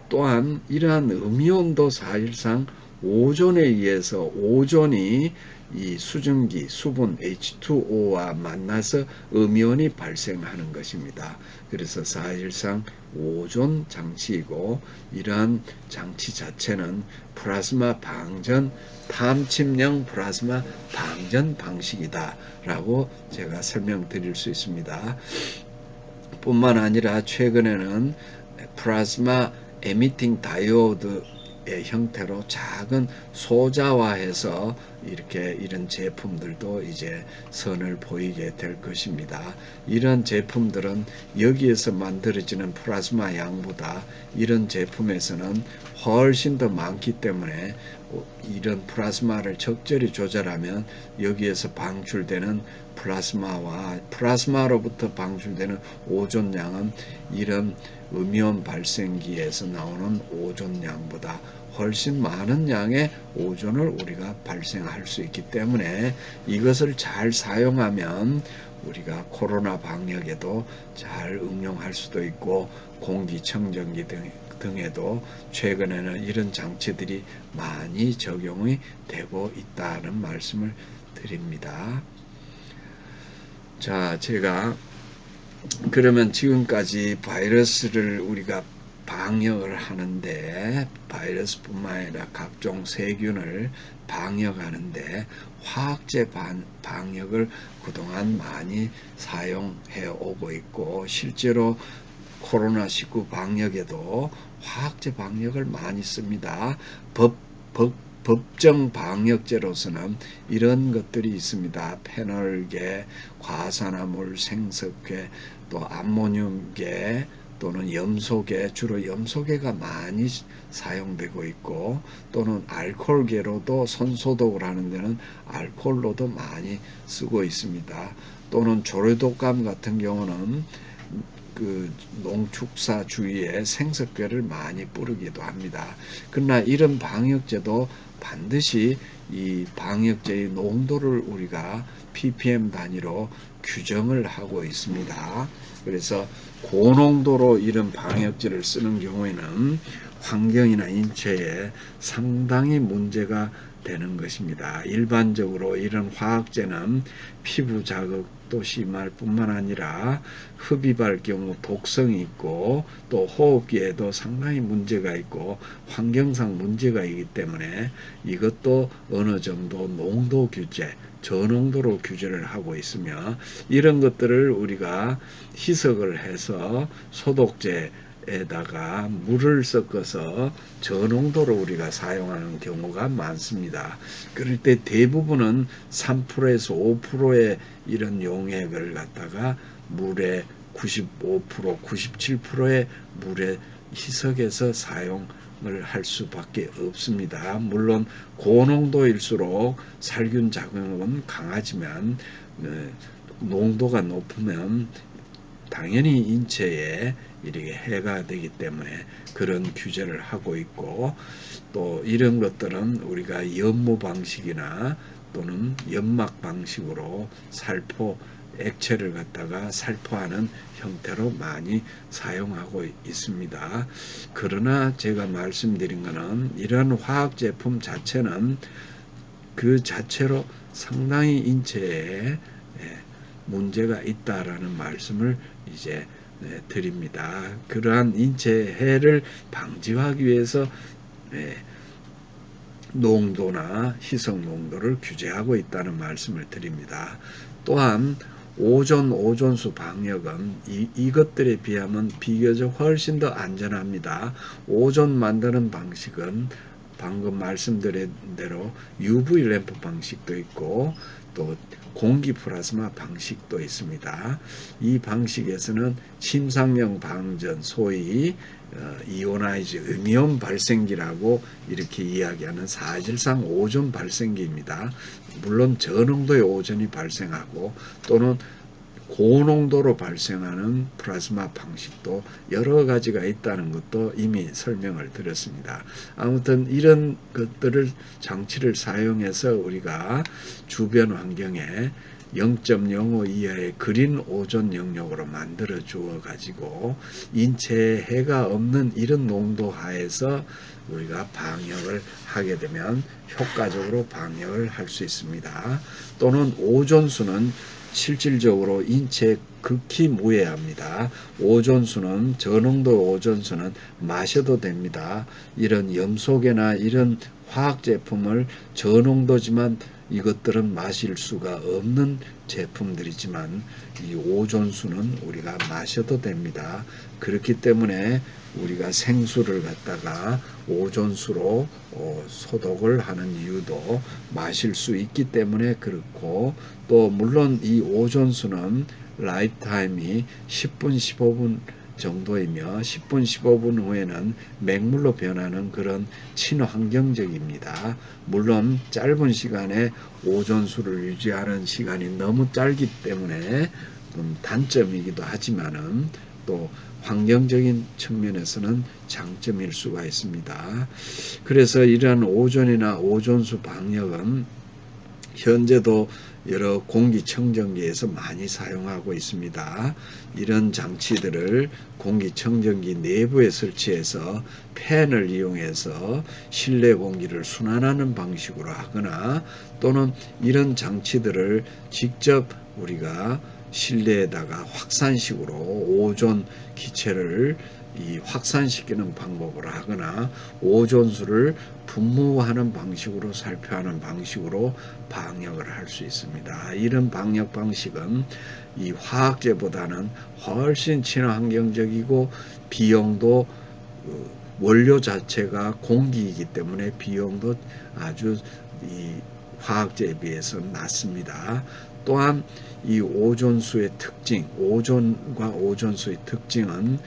또한 이러한 음이온도 사실상 오존에 의해서 오존이 이 수증기, 수분 H2O와 만나서 음이온이 발생하는 것입니다. 그래서 사실상 오존 장치이고, 이러한 장치 자체는 플라즈마 방전, 탐침형 플라즈마 방전 방식이다 라고 제가 설명드릴 수 있습니다. 뿐만 아니라 최근에는 플라즈마 에미팅 다이오드의 형태로 작은 소자화해서 이렇게 이런 제품들도 이제 선을 보이게 될 것입니다. 이런 제품들은 여기에서 만들어지는 플라즈마 양보다 이런 제품에서는 훨씬 더 많기 때문에 이런 플라즈마를 적절히 조절하면 여기에서 방출되는 플라즈마와 플라즈마로부터 방출되는 오존량은 이런 음이온 발생기에서 나오는 오존량보다 훨씬 많은 양의 오존을 우리가 발생할 수 있기 때문에 이것을 잘 사용하면 우리가 코로나 방역에도 잘 응용할 수도 있고, 공기청정기 등에도 최근에는 이런 장치들이 많이 적용이 되고 있다는 말씀을 드립니다. 자, 제가 그러면 지금까지 바이러스를 우리가 방역을 하는데, 바이러스뿐만 아니라 각종 세균을 방역하는데 화학제 방역을 그동안 많이 사용해 오고 있고, 실제로 코로나19 방역에도 화학제 방역을 많이 씁니다. 법정 방역제로서는 이런 것들이 있습니다. 페놀계, 과산화물, 생석계, 또 암모늄계, 또는 염소계, 주로 염소계가 많이 사용되고 있고, 또는 알코올계로도 손소독을 하는 데는 알코올로도 많이 쓰고 있습니다. 또는 조류독감 같은 경우는 그 농축사 주위에 생석계를 많이 뿌리기도 합니다. 그러나 이런 방역제도 반드시 이 방역제의 농도를 우리가 ppm 단위로 규정을 하고 있습니다. 그래서 고농도로 이런 방역제를 쓰는 경우에는 환경이나 인체에 상당히 문제가 되는 것입니다. 일반적으로 이런 화학제는 피부 자극도 심할 뿐만 아니라 흡입할 경우 독성이 있고, 또 호흡기에도 상당히 문제가 있고 환경상 문제가 있기 때문에 이것도 어느 정도 농도 규제, 저농도로 규제를 하고 있으며, 이런 것들을 우리가 희석을 해서 소독제 에다가 물을 섞어서 저농도로 우리가 사용하는 경우가 많습니다. 그럴 때 대부분은 3%에서 5%의 이런 용액을 갖다가 물에 95%, 97%의 물에 희석해서 사용을 할 수밖에 없습니다. 물론 고농도일수록 살균 작용은 강하지만 농도가 높으면 당연히 인체에 이렇게 해가 되기 때문에 그런 규제를 하고 있고, 또 이런 것들은 우리가 연모 방식이나 또는 연막 방식으로 살포 액체를 갖다가 살포하는 형태로 많이 사용하고 있습니다. 그러나 제가 말씀드린 것은 이런 화학 제품 자체는 그 자체로 상당히 인체에 문제가 있다라는 말씀을 이제 드립니다. 그러한 인체 해를 방지하기 위해서 농도나 희석 농도를 규제하고 있다는 말씀을 드립니다. 또한 오존수 방역은 이것들에 비하면 비교적 훨씬 더 안전합니다. 오존 만드는 방식은 방금 말씀드린 대로 UV 램프 방식도 있고, 또 공기 플라즈마 방식도 있습니다. 이 방식에서는 침상형 방전, 소위 이오나이즈 음이온 발생기라고 이렇게 이야기하는 사실상 오존 발생기입니다. 물론 저농도의 오존이 발생하고 또는 고농도로 발생하는 플라즈마 방식도 여러 가지가 있다는 것도 이미 설명을 드렸습니다. 아무튼 이런 것들을 장치를 사용해서 우리가 주변 환경에 0.05 이하의 그린 오존 영역으로 만들어 주어 가지고 인체에 해가 없는 이런 농도 하에서 우리가 방역을 하게 되면 효과적으로 방역을 할 수 있습니다. 또는 오존수는 실질적으로 인체에 극히 무해합니다. 오존수는 저농도 오존수는 마셔도 됩니다. 이런 염소계나 이런 화학 제품을 저농도지만 이것들은 마실 수가 없는 제품들이지만 이 오존수는 우리가 마셔도 됩니다. 그렇기 때문에 우리가 생수를 갖다가 오존수로 소독을 하는 이유도 마실 수 있기 때문에 그렇고, 또 물론 이 오존수는 라이프 타임이 10분 15분 정도이며 10분 15분 후에는 맹물로 변하는 그런 친환경적입니다. 물론 짧은 시간에 오존수를 유지하는 시간이 너무 짧기 때문에 좀 단점이기도 하지만은 또 환경적인 측면에서는 장점일 수가 있습니다. 그래서 이러한 오존이나 오존수 방역은 현재도 여러 공기청정기에서 많이 사용하고 있습니다. 이런 장치들을 공기청정기 내부에 설치해서 팬을 이용해서 실내 공기를 순환하는 방식으로 하거나, 또는 이런 장치들을 직접 우리가 실내에다가 확산식으로 오존 기체를 확산시키는 방법으로 하거나, 오존수를 분무하는 방식으로 살포하는 방식으로 방역을 할 수 있습니다. 이런 방역 방식은 이 화학제보다는 훨씬 친환경적이고, 비용도 원료 자체가 공기이기 때문에 비용도 아주 이 화학제에 비해서 낮습니다. 또한 이 오존수의 특징, 오존과 오존수의 특징은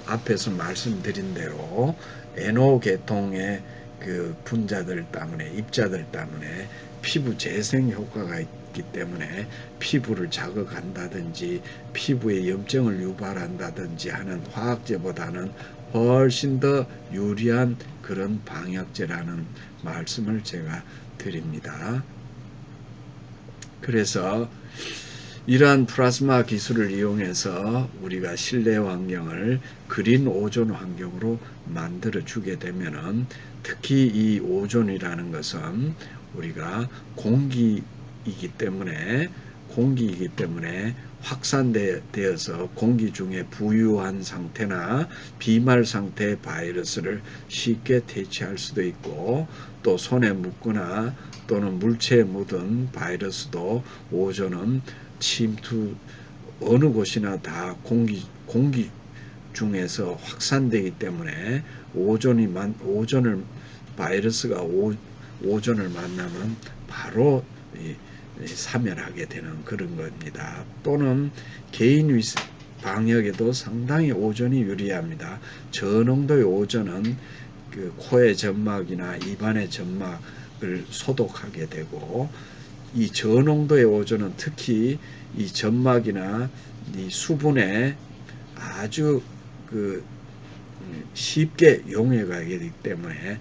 앞에서 말씀드린 대로 NO 계통의 그 분자들 때문에, 입자들 때문에 피부 재생 효과가 있기 때문에 피부를 자극한다든지 피부에 염증을 유발한다든지 하는 화학제보다는 훨씬 더 유리한 그런 방역제라는 말씀을 제가 드립니다. 그래서 이러한 플라즈마 기술을 이용해서 우리가 실내 환경을 그린 오존 환경으로 만들어 주게 되면은, 특히 이 오존이라는 것은 우리가 공기이기 때문에 확산되어서 공기 중에 부유한 상태나 비말 상태의 바이러스를 쉽게 퇴치할 수도 있고, 또 손에 묻거나 또는 물체에 묻은 바이러스도 오존은 침투 어느 곳이나 다 공기 중에서 확산되기 때문에 바이러스가 오존을 만나면 바로 사멸하게 되는 그런 겁니다. 또는 개인 방역에도 상당히 오존이 유리합니다. 저농도의 오존은 그 코의 점막이나 입안의 점막을 소독하게 되고, 이 저농도의 오존은 특히 이 점막이나 이 수분에 아주 쉽게 용해가게 되기 때문에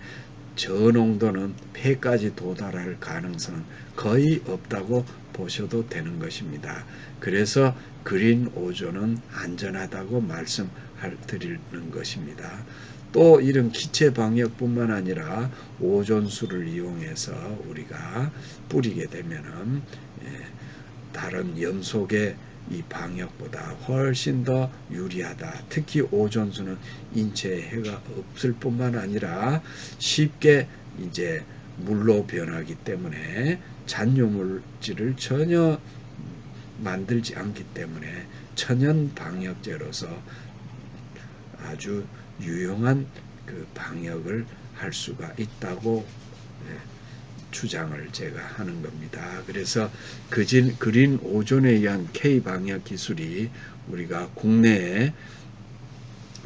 저농도는 폐까지 도달할 가능성은 거의 없다고 보셔도 되는 것입니다. 그래서 그린 오존은 안전하다고 말씀드리는 것입니다. 또 이런 기체 방역뿐만 아니라 오존수를 이용해서 우리가 뿌리게 되면은 다른 염소계 이 방역보다 훨씬 더 유리하다. 특히 오존수는 인체에 해가 없을 뿐만 아니라 쉽게 이제 물로 변하기 때문에 잔여물질을 전혀 만들지 않기 때문에 천연 방역제로서 아주 유용한 그 방역을 할 수가 있다고 주장을 제가 하는 겁니다. 그래서 그린 오존에 의한 K-방역 기술이 우리가 국내에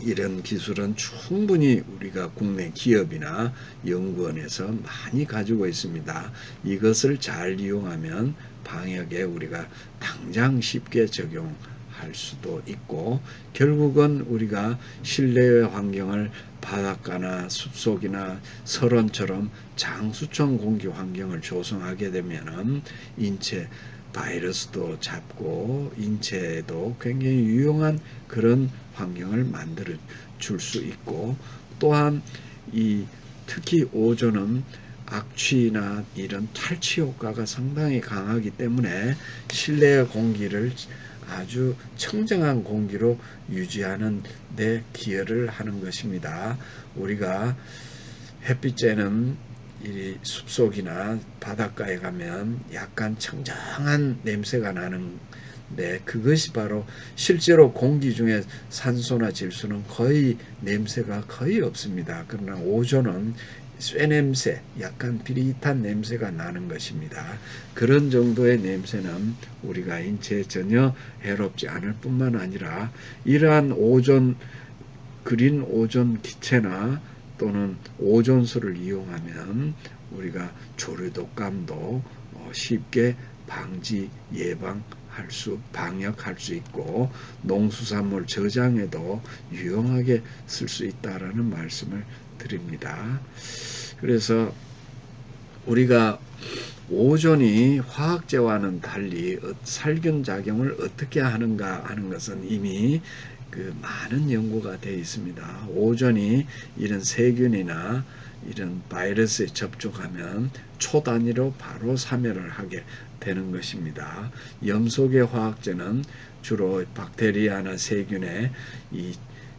이런 기술은 충분히 우리가 국내 기업이나 연구원에서 많이 가지고 있습니다. 이것을 잘 이용하면 방역에 우리가 당장 쉽게 적용할 수도 있고, 결국은 우리가 실내 환경을 바닷가나 숲속이나 설원처럼 장수청 공기 환경을 조성하게 되면은 인체 바이러스도 잡고 인체에도 굉장히 유용한 그런 환경을 만들어 줄 수 있고, 또한 이 특히 오존은 악취나 이런 탈취 효과가 상당히 강하기 때문에 실내 공기를 아주 청정한 공기로 유지하는 데 기여를 하는 것입니다. 우리가 햇빛쬐는 이 숲속이나 바닷가에 가면 약간 청정한 냄새가 나는데 그것이 바로 실제로 공기 중에 산소나 질소는 거의 냄새가 거의 없습니다. 그러나 오존은 쇠냄새, 약간 비릿한 냄새가 나는 것입니다. 그런 정도의 냄새는 우리가 인체에 전혀 해롭지 않을 뿐만 아니라 이러한 오존, 그린 오존 기체나 또는 오존수를 이용하면 우리가 조류독감도 쉽게 방지, 방역할 수 있고 농수산물 저장에도 유용하게 쓸 수 있다라는 말씀을 드립니다. 그래서 우리가 오존이 화학제와는 달리 살균 작용을 어떻게 하는가 하는 것은 이미 많은 연구가 되어 있습니다. 오존이 이런 세균이나 이런 바이러스에 접촉하면 초단위로 바로 사멸을 하게 되는 것입니다. 염소계 화학제는 주로 박테리아나 세균의 이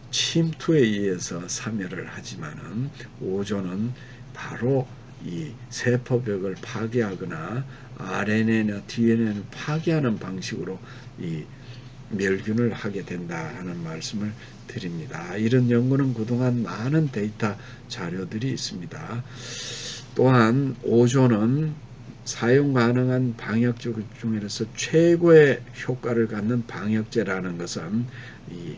침투에 의해서 사멸을 하지만은 오존은 바로 이 세포벽을 파괴하거나 RNA나 DNA를 파괴하는 방식으로 이 멸균을 하게 된다 하는 말씀을 드립니다. 이런 연구는 그동안 많은 데이터 자료들이 있습니다. 또한 오존은 사용 가능한 방역제 중에서 최고의 효과를 갖는 방역제라는 것은 이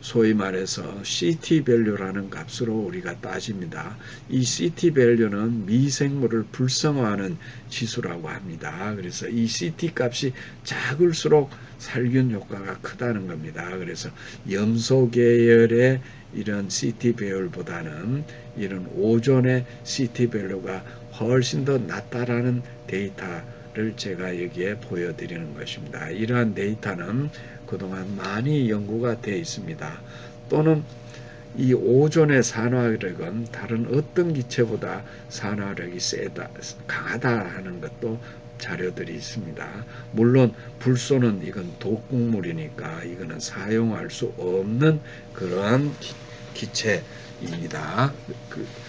소위 말해서 CT 밸류라는 값으로 우리가 따집니다. 이 CT 밸류는 미생물을 불성화하는 지수라고 합니다. 그래서 이 CT 값이 작을수록 살균 효과가 크다는 겁니다. 그래서 염소 계열의 이런 CT 배율보다는 이런 오존의 CT 밸류가 훨씬 더 낫다라는 데이터를 제가 여기에 보여드리는 것입니다. 이러한 데이터는 그동안 많이 연구가 되어 있습니다. 또는 이 오존의 산화력은 다른 어떤 기체보다 산화력이 강하다 하는 것도 자료들이 있습니다. 물론 불소는 이건 독극물이니까 이거는 사용할 수 없는 그러한 기체입니다.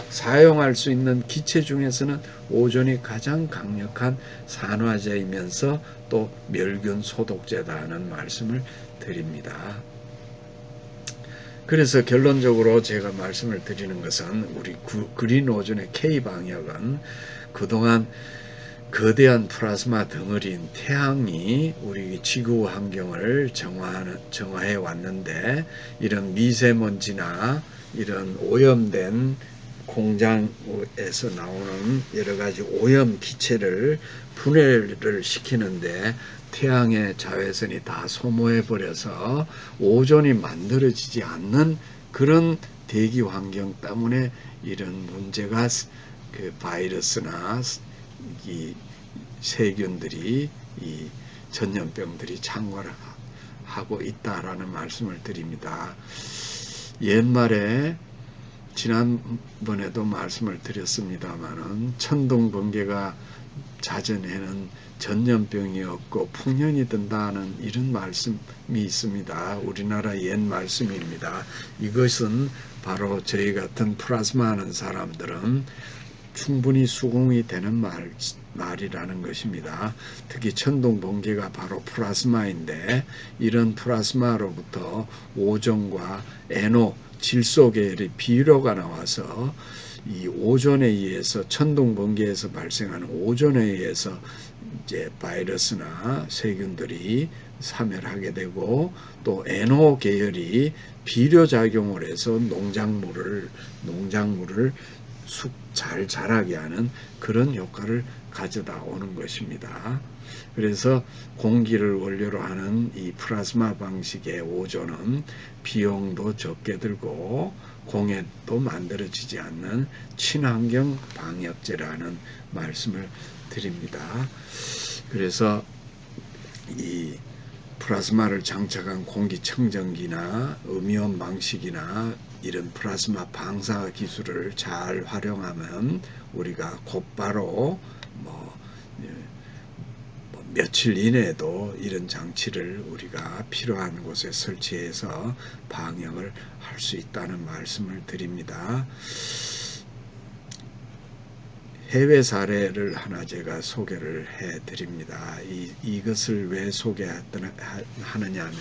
사용할 수 있는 기체 중에서는 오존이 가장 강력한 산화제이면서 또 멸균 소독제다는 말씀을 드립니다. 그래서 결론적으로 제가 말씀을 드리는 것은 우리 그린 오존의 K방역은 그동안 거대한 플라즈마 덩어리인 태양이 우리 지구 환경을 정화해 왔는데 이런 미세먼지나 이런 오염된 공장에서 나오는 여러 가지 오염 기체를 분해를 시키는데 태양의 자외선이 다 소모해 버려서 오존이 만들어지지 않는 그런 대기 환경 때문에 이런 문제가 바이러스나 이 세균들이 이 전염병들이 창궐하고 있다라는 말씀을 드립니다. 옛말에 지난번에도 말씀을 드렸습니다마는 천둥 번개가 잦은해는 전염병이 없고 풍년이 든다는 이런 말씀이 있습니다. 우리나라 옛 말씀입니다. 이것은 바로 저희 같은 플라즈마 하는 사람들은 충분히 수긍이 되는 말이라는 것입니다. 특히 천둥 번개가 바로 플라즈마인데 이런 플라즈마로부터 오존과 NO 질소 계열의 비료가 나와서 이 오존에 의해서 천둥 번개에서 발생하는 오존에 의해서 이제 바이러스나 세균들이 사멸하게 되고 또 NO 계열이 비료 작용을 해서 농작물을 잘 자라게 하는 그런 효과를 가져다 오는 것입니다. 그래서 공기를 원료로 하는 이 플라즈마 방식의 오존은 비용도 적게 들고 공해도 만들어지지 않는 친환경 방역제라는 말씀을 드립니다. 그래서 이 플라즈마를 장착한 공기청정기나 음이온 방식이나 이런 플라즈마 방사 기술을 잘 활용하면 우리가 곧바로 뭐 며칠 이내에도 이런 장치를 우리가 필요한 곳에 설치해서 방역을 할 수 있다는 말씀을 드립니다. 해외 사례를 하나 제가 소개를 해 드립니다. 이것을 왜 소개하느냐 하면은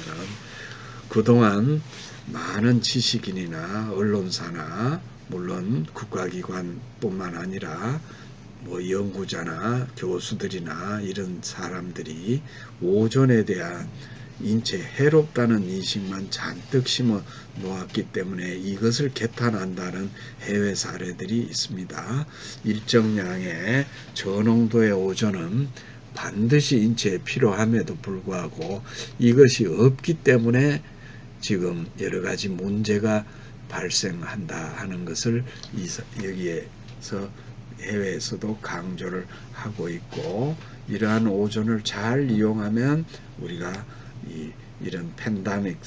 그동안 많은 지식인이나 언론사나 물론 국가기관뿐만 아니라 뭐 연구자나 교수들이나 이런 사람들이 오존에 대한 인체 해롭다는 인식만 잔뜩 심어 놓았기 때문에 이것을 개탄한다는 해외 사례들이 있습니다. 일정량의 저농도의 오존은 반드시 인체에 필요함에도 불구하고 이것이 없기 때문에 지금 여러 가지 문제가 발생한다 하는 것을 여기에서 해외에서도 강조를 하고 있고, 이러한 오존을 잘 이용하면 우리가 이런 팬데믹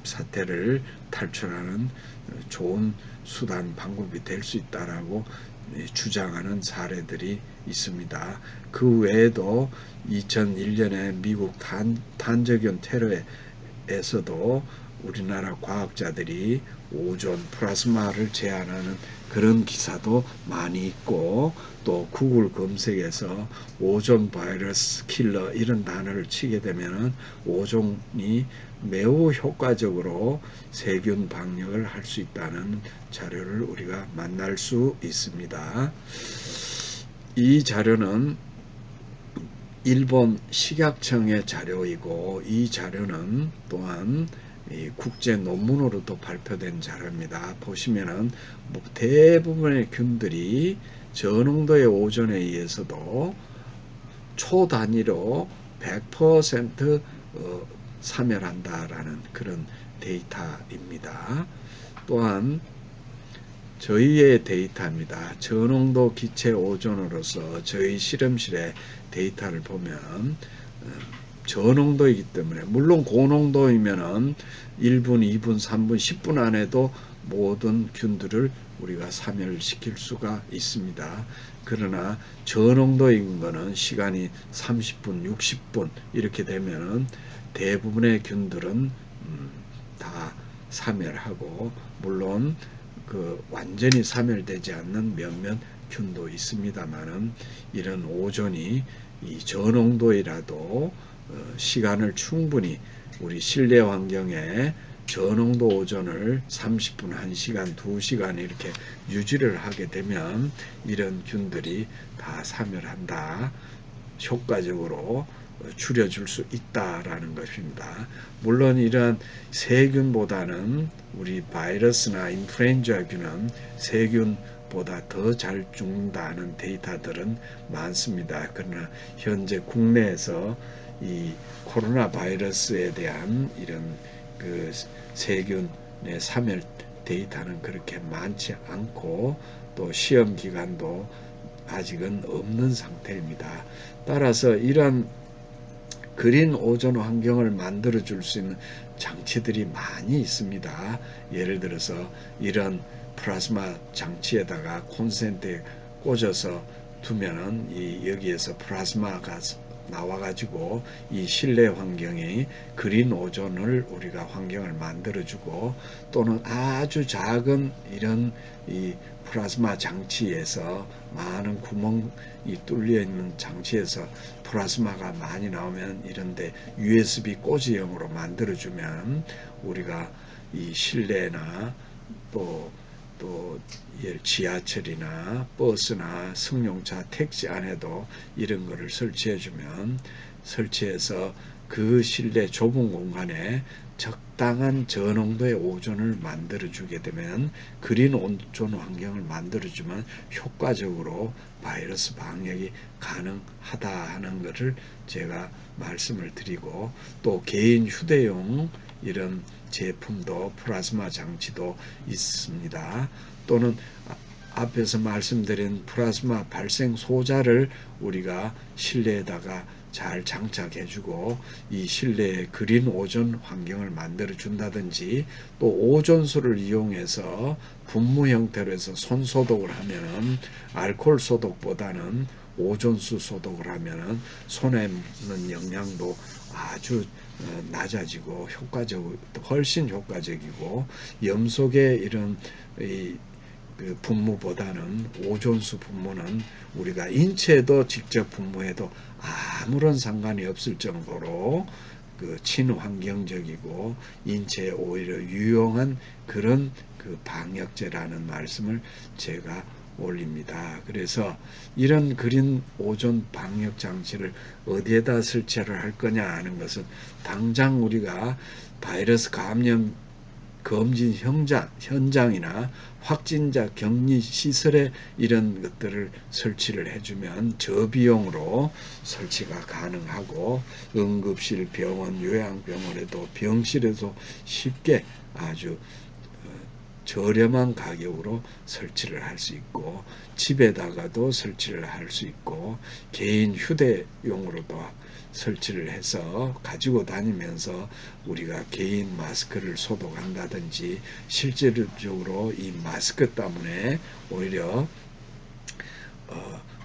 사태를 탈출하는 좋은 수단 방법이 될 수 있다라고 주장하는 사례들이 있습니다. 그 외에도 2001년에 미국 탄저균 테러에서도 우리나라 과학자들이 오존 플라즈마를 제한하는 그런 기사도 많이 있고, 또 구글 검색에서 오존 바이러스 킬러 이런 단어를 치게 되면 오존이 매우 효과적으로 세균 방역을 할 수 있다는 자료를 우리가 만날 수 있습니다. 이 자료는 일본 식약청의 자료이고, 이 자료는 또한 국제 논문으로도 발표된 자료입니다. 보시면은 대부분의 균들이 저농도의 오존에 의해서도 초단위로 100% 사멸한다라는 그런 데이터입니다. 또한 저희의 데이터입니다. 저농도 기체 오존으로서 저희 실험실의 데이터를 보면 저농도이기 때문에, 물론 고농도이면은 1분, 2분, 3분, 10분 안에도 모든 균들을 우리가 사멸시킬 수가 있습니다. 그러나 저농도인 거는 시간이 30분, 60분 이렇게 되면은 대부분의 균들은 다 사멸하고, 물론 완전히 사멸되지 않는 몇몇 균도 있습니다만은 이런 오존이 이 저농도이라도 시간을 충분히 우리 실내 환경에 저농도 오존을 30분, 1시간, 2시간 이렇게 유지를 하게 되면 이런 균들이 다 사멸한다, 효과적으로 줄여줄 수 있다라는 것입니다. 물론 이러한 세균보다는 우리 바이러스나 인플루엔자균은 세균보다 더 잘 죽는다는 데이터들은 많습니다. 그러나 현재 국내에서 이 코로나 바이러스에 대한 이런 세균의 사멸 데이터는 그렇게 많지 않고, 또 시험 기간도 아직은 없는 상태입니다. 따라서 이러한 그린 오존 환경을 만들어 줄 수 있는 장치들이 많이 있습니다. 예를 들어서 이런 플라즈마 장치에다가 콘센트에 꽂아서 두면은 여기에서 플라즈마가 나와가지고 이 실내 환경이 그린 오존을 우리가 환경을 만들어주고, 또는 아주 작은 이런 이 플라즈마 장치에서 많은 구멍이 뚫려 있는 장치에서 플라즈마가 많이 나오면 이런데 USB 꽂이형으로 만들어주면 우리가 이 실내나 또 지하철이나 버스나 승용차, 택시 안에도 이런 거를 설치해서 그 실내 좁은 공간에 적당한 저농도의 오존을 만들어주게 되면, 그린 오존 환경을 만들어주면 효과적으로 바이러스 방역이 가능하다 하는 것을 제가 말씀을 드리고, 또 개인 휴대용 이런 제품도 플라즈마 장치도 있습니다. 또는 앞에서 말씀드린 플라즈마 발생 소자를 우리가 실내에다가 잘 장착해주고 이 실내에 그린 오존 환경을 만들어 준다든지, 또 오존수를 이용해서 분무 형태로 해서 손 소독을 하면은 알코올 소독보다는 오존수 소독을 하면은 손에 묻는 영양도 아주 낮아지고 훨씬 효과적이고, 염속의 이런 그 분무보다는 오존수 분무는 우리가 인체에도 직접 분무해도 아무런 상관이 없을 정도로 그 친환경적이고 인체에 오히려 유용한 그런 그 방역제라는 말씀을 제가 올립니다. 그래서 이런 그린 오존 방역 장치를 어디에다 설치를 할 거냐 하는 것은, 당장 우리가 바이러스 감염 검진 현장이나 확진자 격리 시설에 이런 것들을 설치를 해주면 저비용으로 설치가 가능하고, 응급실, 병원, 요양병원에도 병실에도 쉽게 아주 저렴한 가격으로 설치를 할 수 있고, 집에다가도 설치를 할 수 있고, 개인 휴대용으로도 설치를 해서 가지고 다니면서 우리가 개인 마스크를 소독한다든지, 실질적으로 이 마스크 때문에 오히려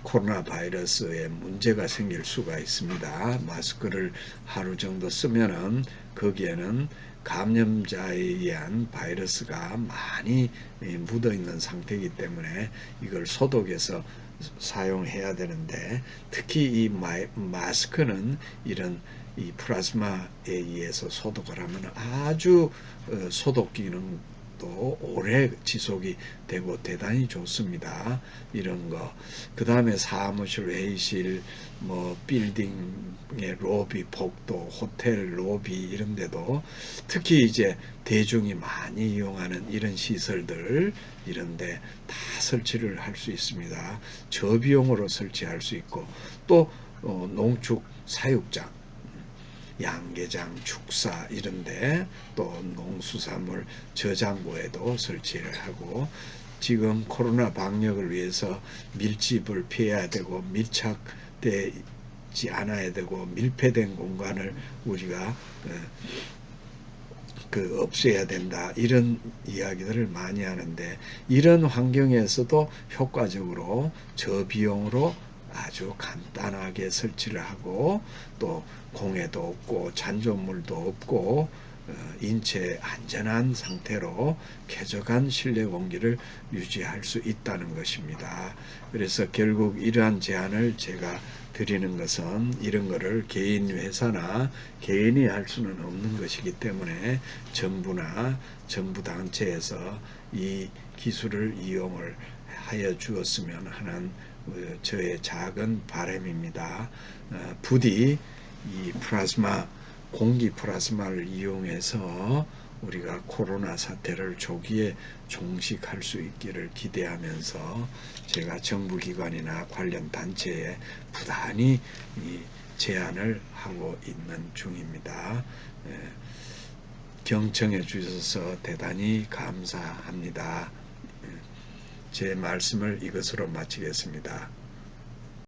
코로나 바이러스에 문제가 생길 수가 있습니다. 마스크를 하루 정도 쓰면은 거기에는 감염자에 의한 바이러스가 많이 묻어 있는 상태이기 때문에 이걸 소독해서 사용해야 되는데, 특히 이 마스크는 이런 이 플라즈마에 의해서 소독을 하면 아주 소독 기능도 오래 지속이 되고 대단히 좋습니다. 이런 거. 그 다음에 사무실, 회의실, 뭐 빌딩의 로비, 복도, 호텔 로비 이런 데도, 특히 이제 대중이 많이 이용하는 이런 시설들 이런데 다 설치를 할 수 있습니다. 저비용으로 설치할 수 있고, 또 농축 사육장, 양계장, 축사 이런데, 또 농수산물 저장고에도 설치를 하고, 지금 코로나 방역을 위해서 밀집을 피해야 되고 밀착되지 않아야 되고 밀폐된 공간을 우리가 없애야 된다, 이런 이야기들을 많이 하는데, 이런 환경에서도 효과적으로 저비용으로 아주 간단하게 설치를 하고, 또 공해도 없고 잔존물도 없고 인체 안전한 상태로 쾌적한 실내 공기를 유지할 수 있다는 것입니다. 그래서 결국 이러한 제안을 제가 드리는 것은, 이런 거를 개인 회사나 개인이 할 수는 없는 것이기 때문에 정부나 정부 단체에서 이 기술을 이용을 하여 주었으면 하는 저의 작은 바람입니다. 부디 이 플라즈마, 공기 플라즈마를 이용해서 우리가 코로나 사태를 조기에 종식할 수 있기를 기대하면서, 제가 정부기관이나 관련 단체에 부단히 이 제안을 하고 있는 중입니다. 경청해 주셔서 대단히 감사합니다. 제 말씀을 이것으로 마치겠습니다.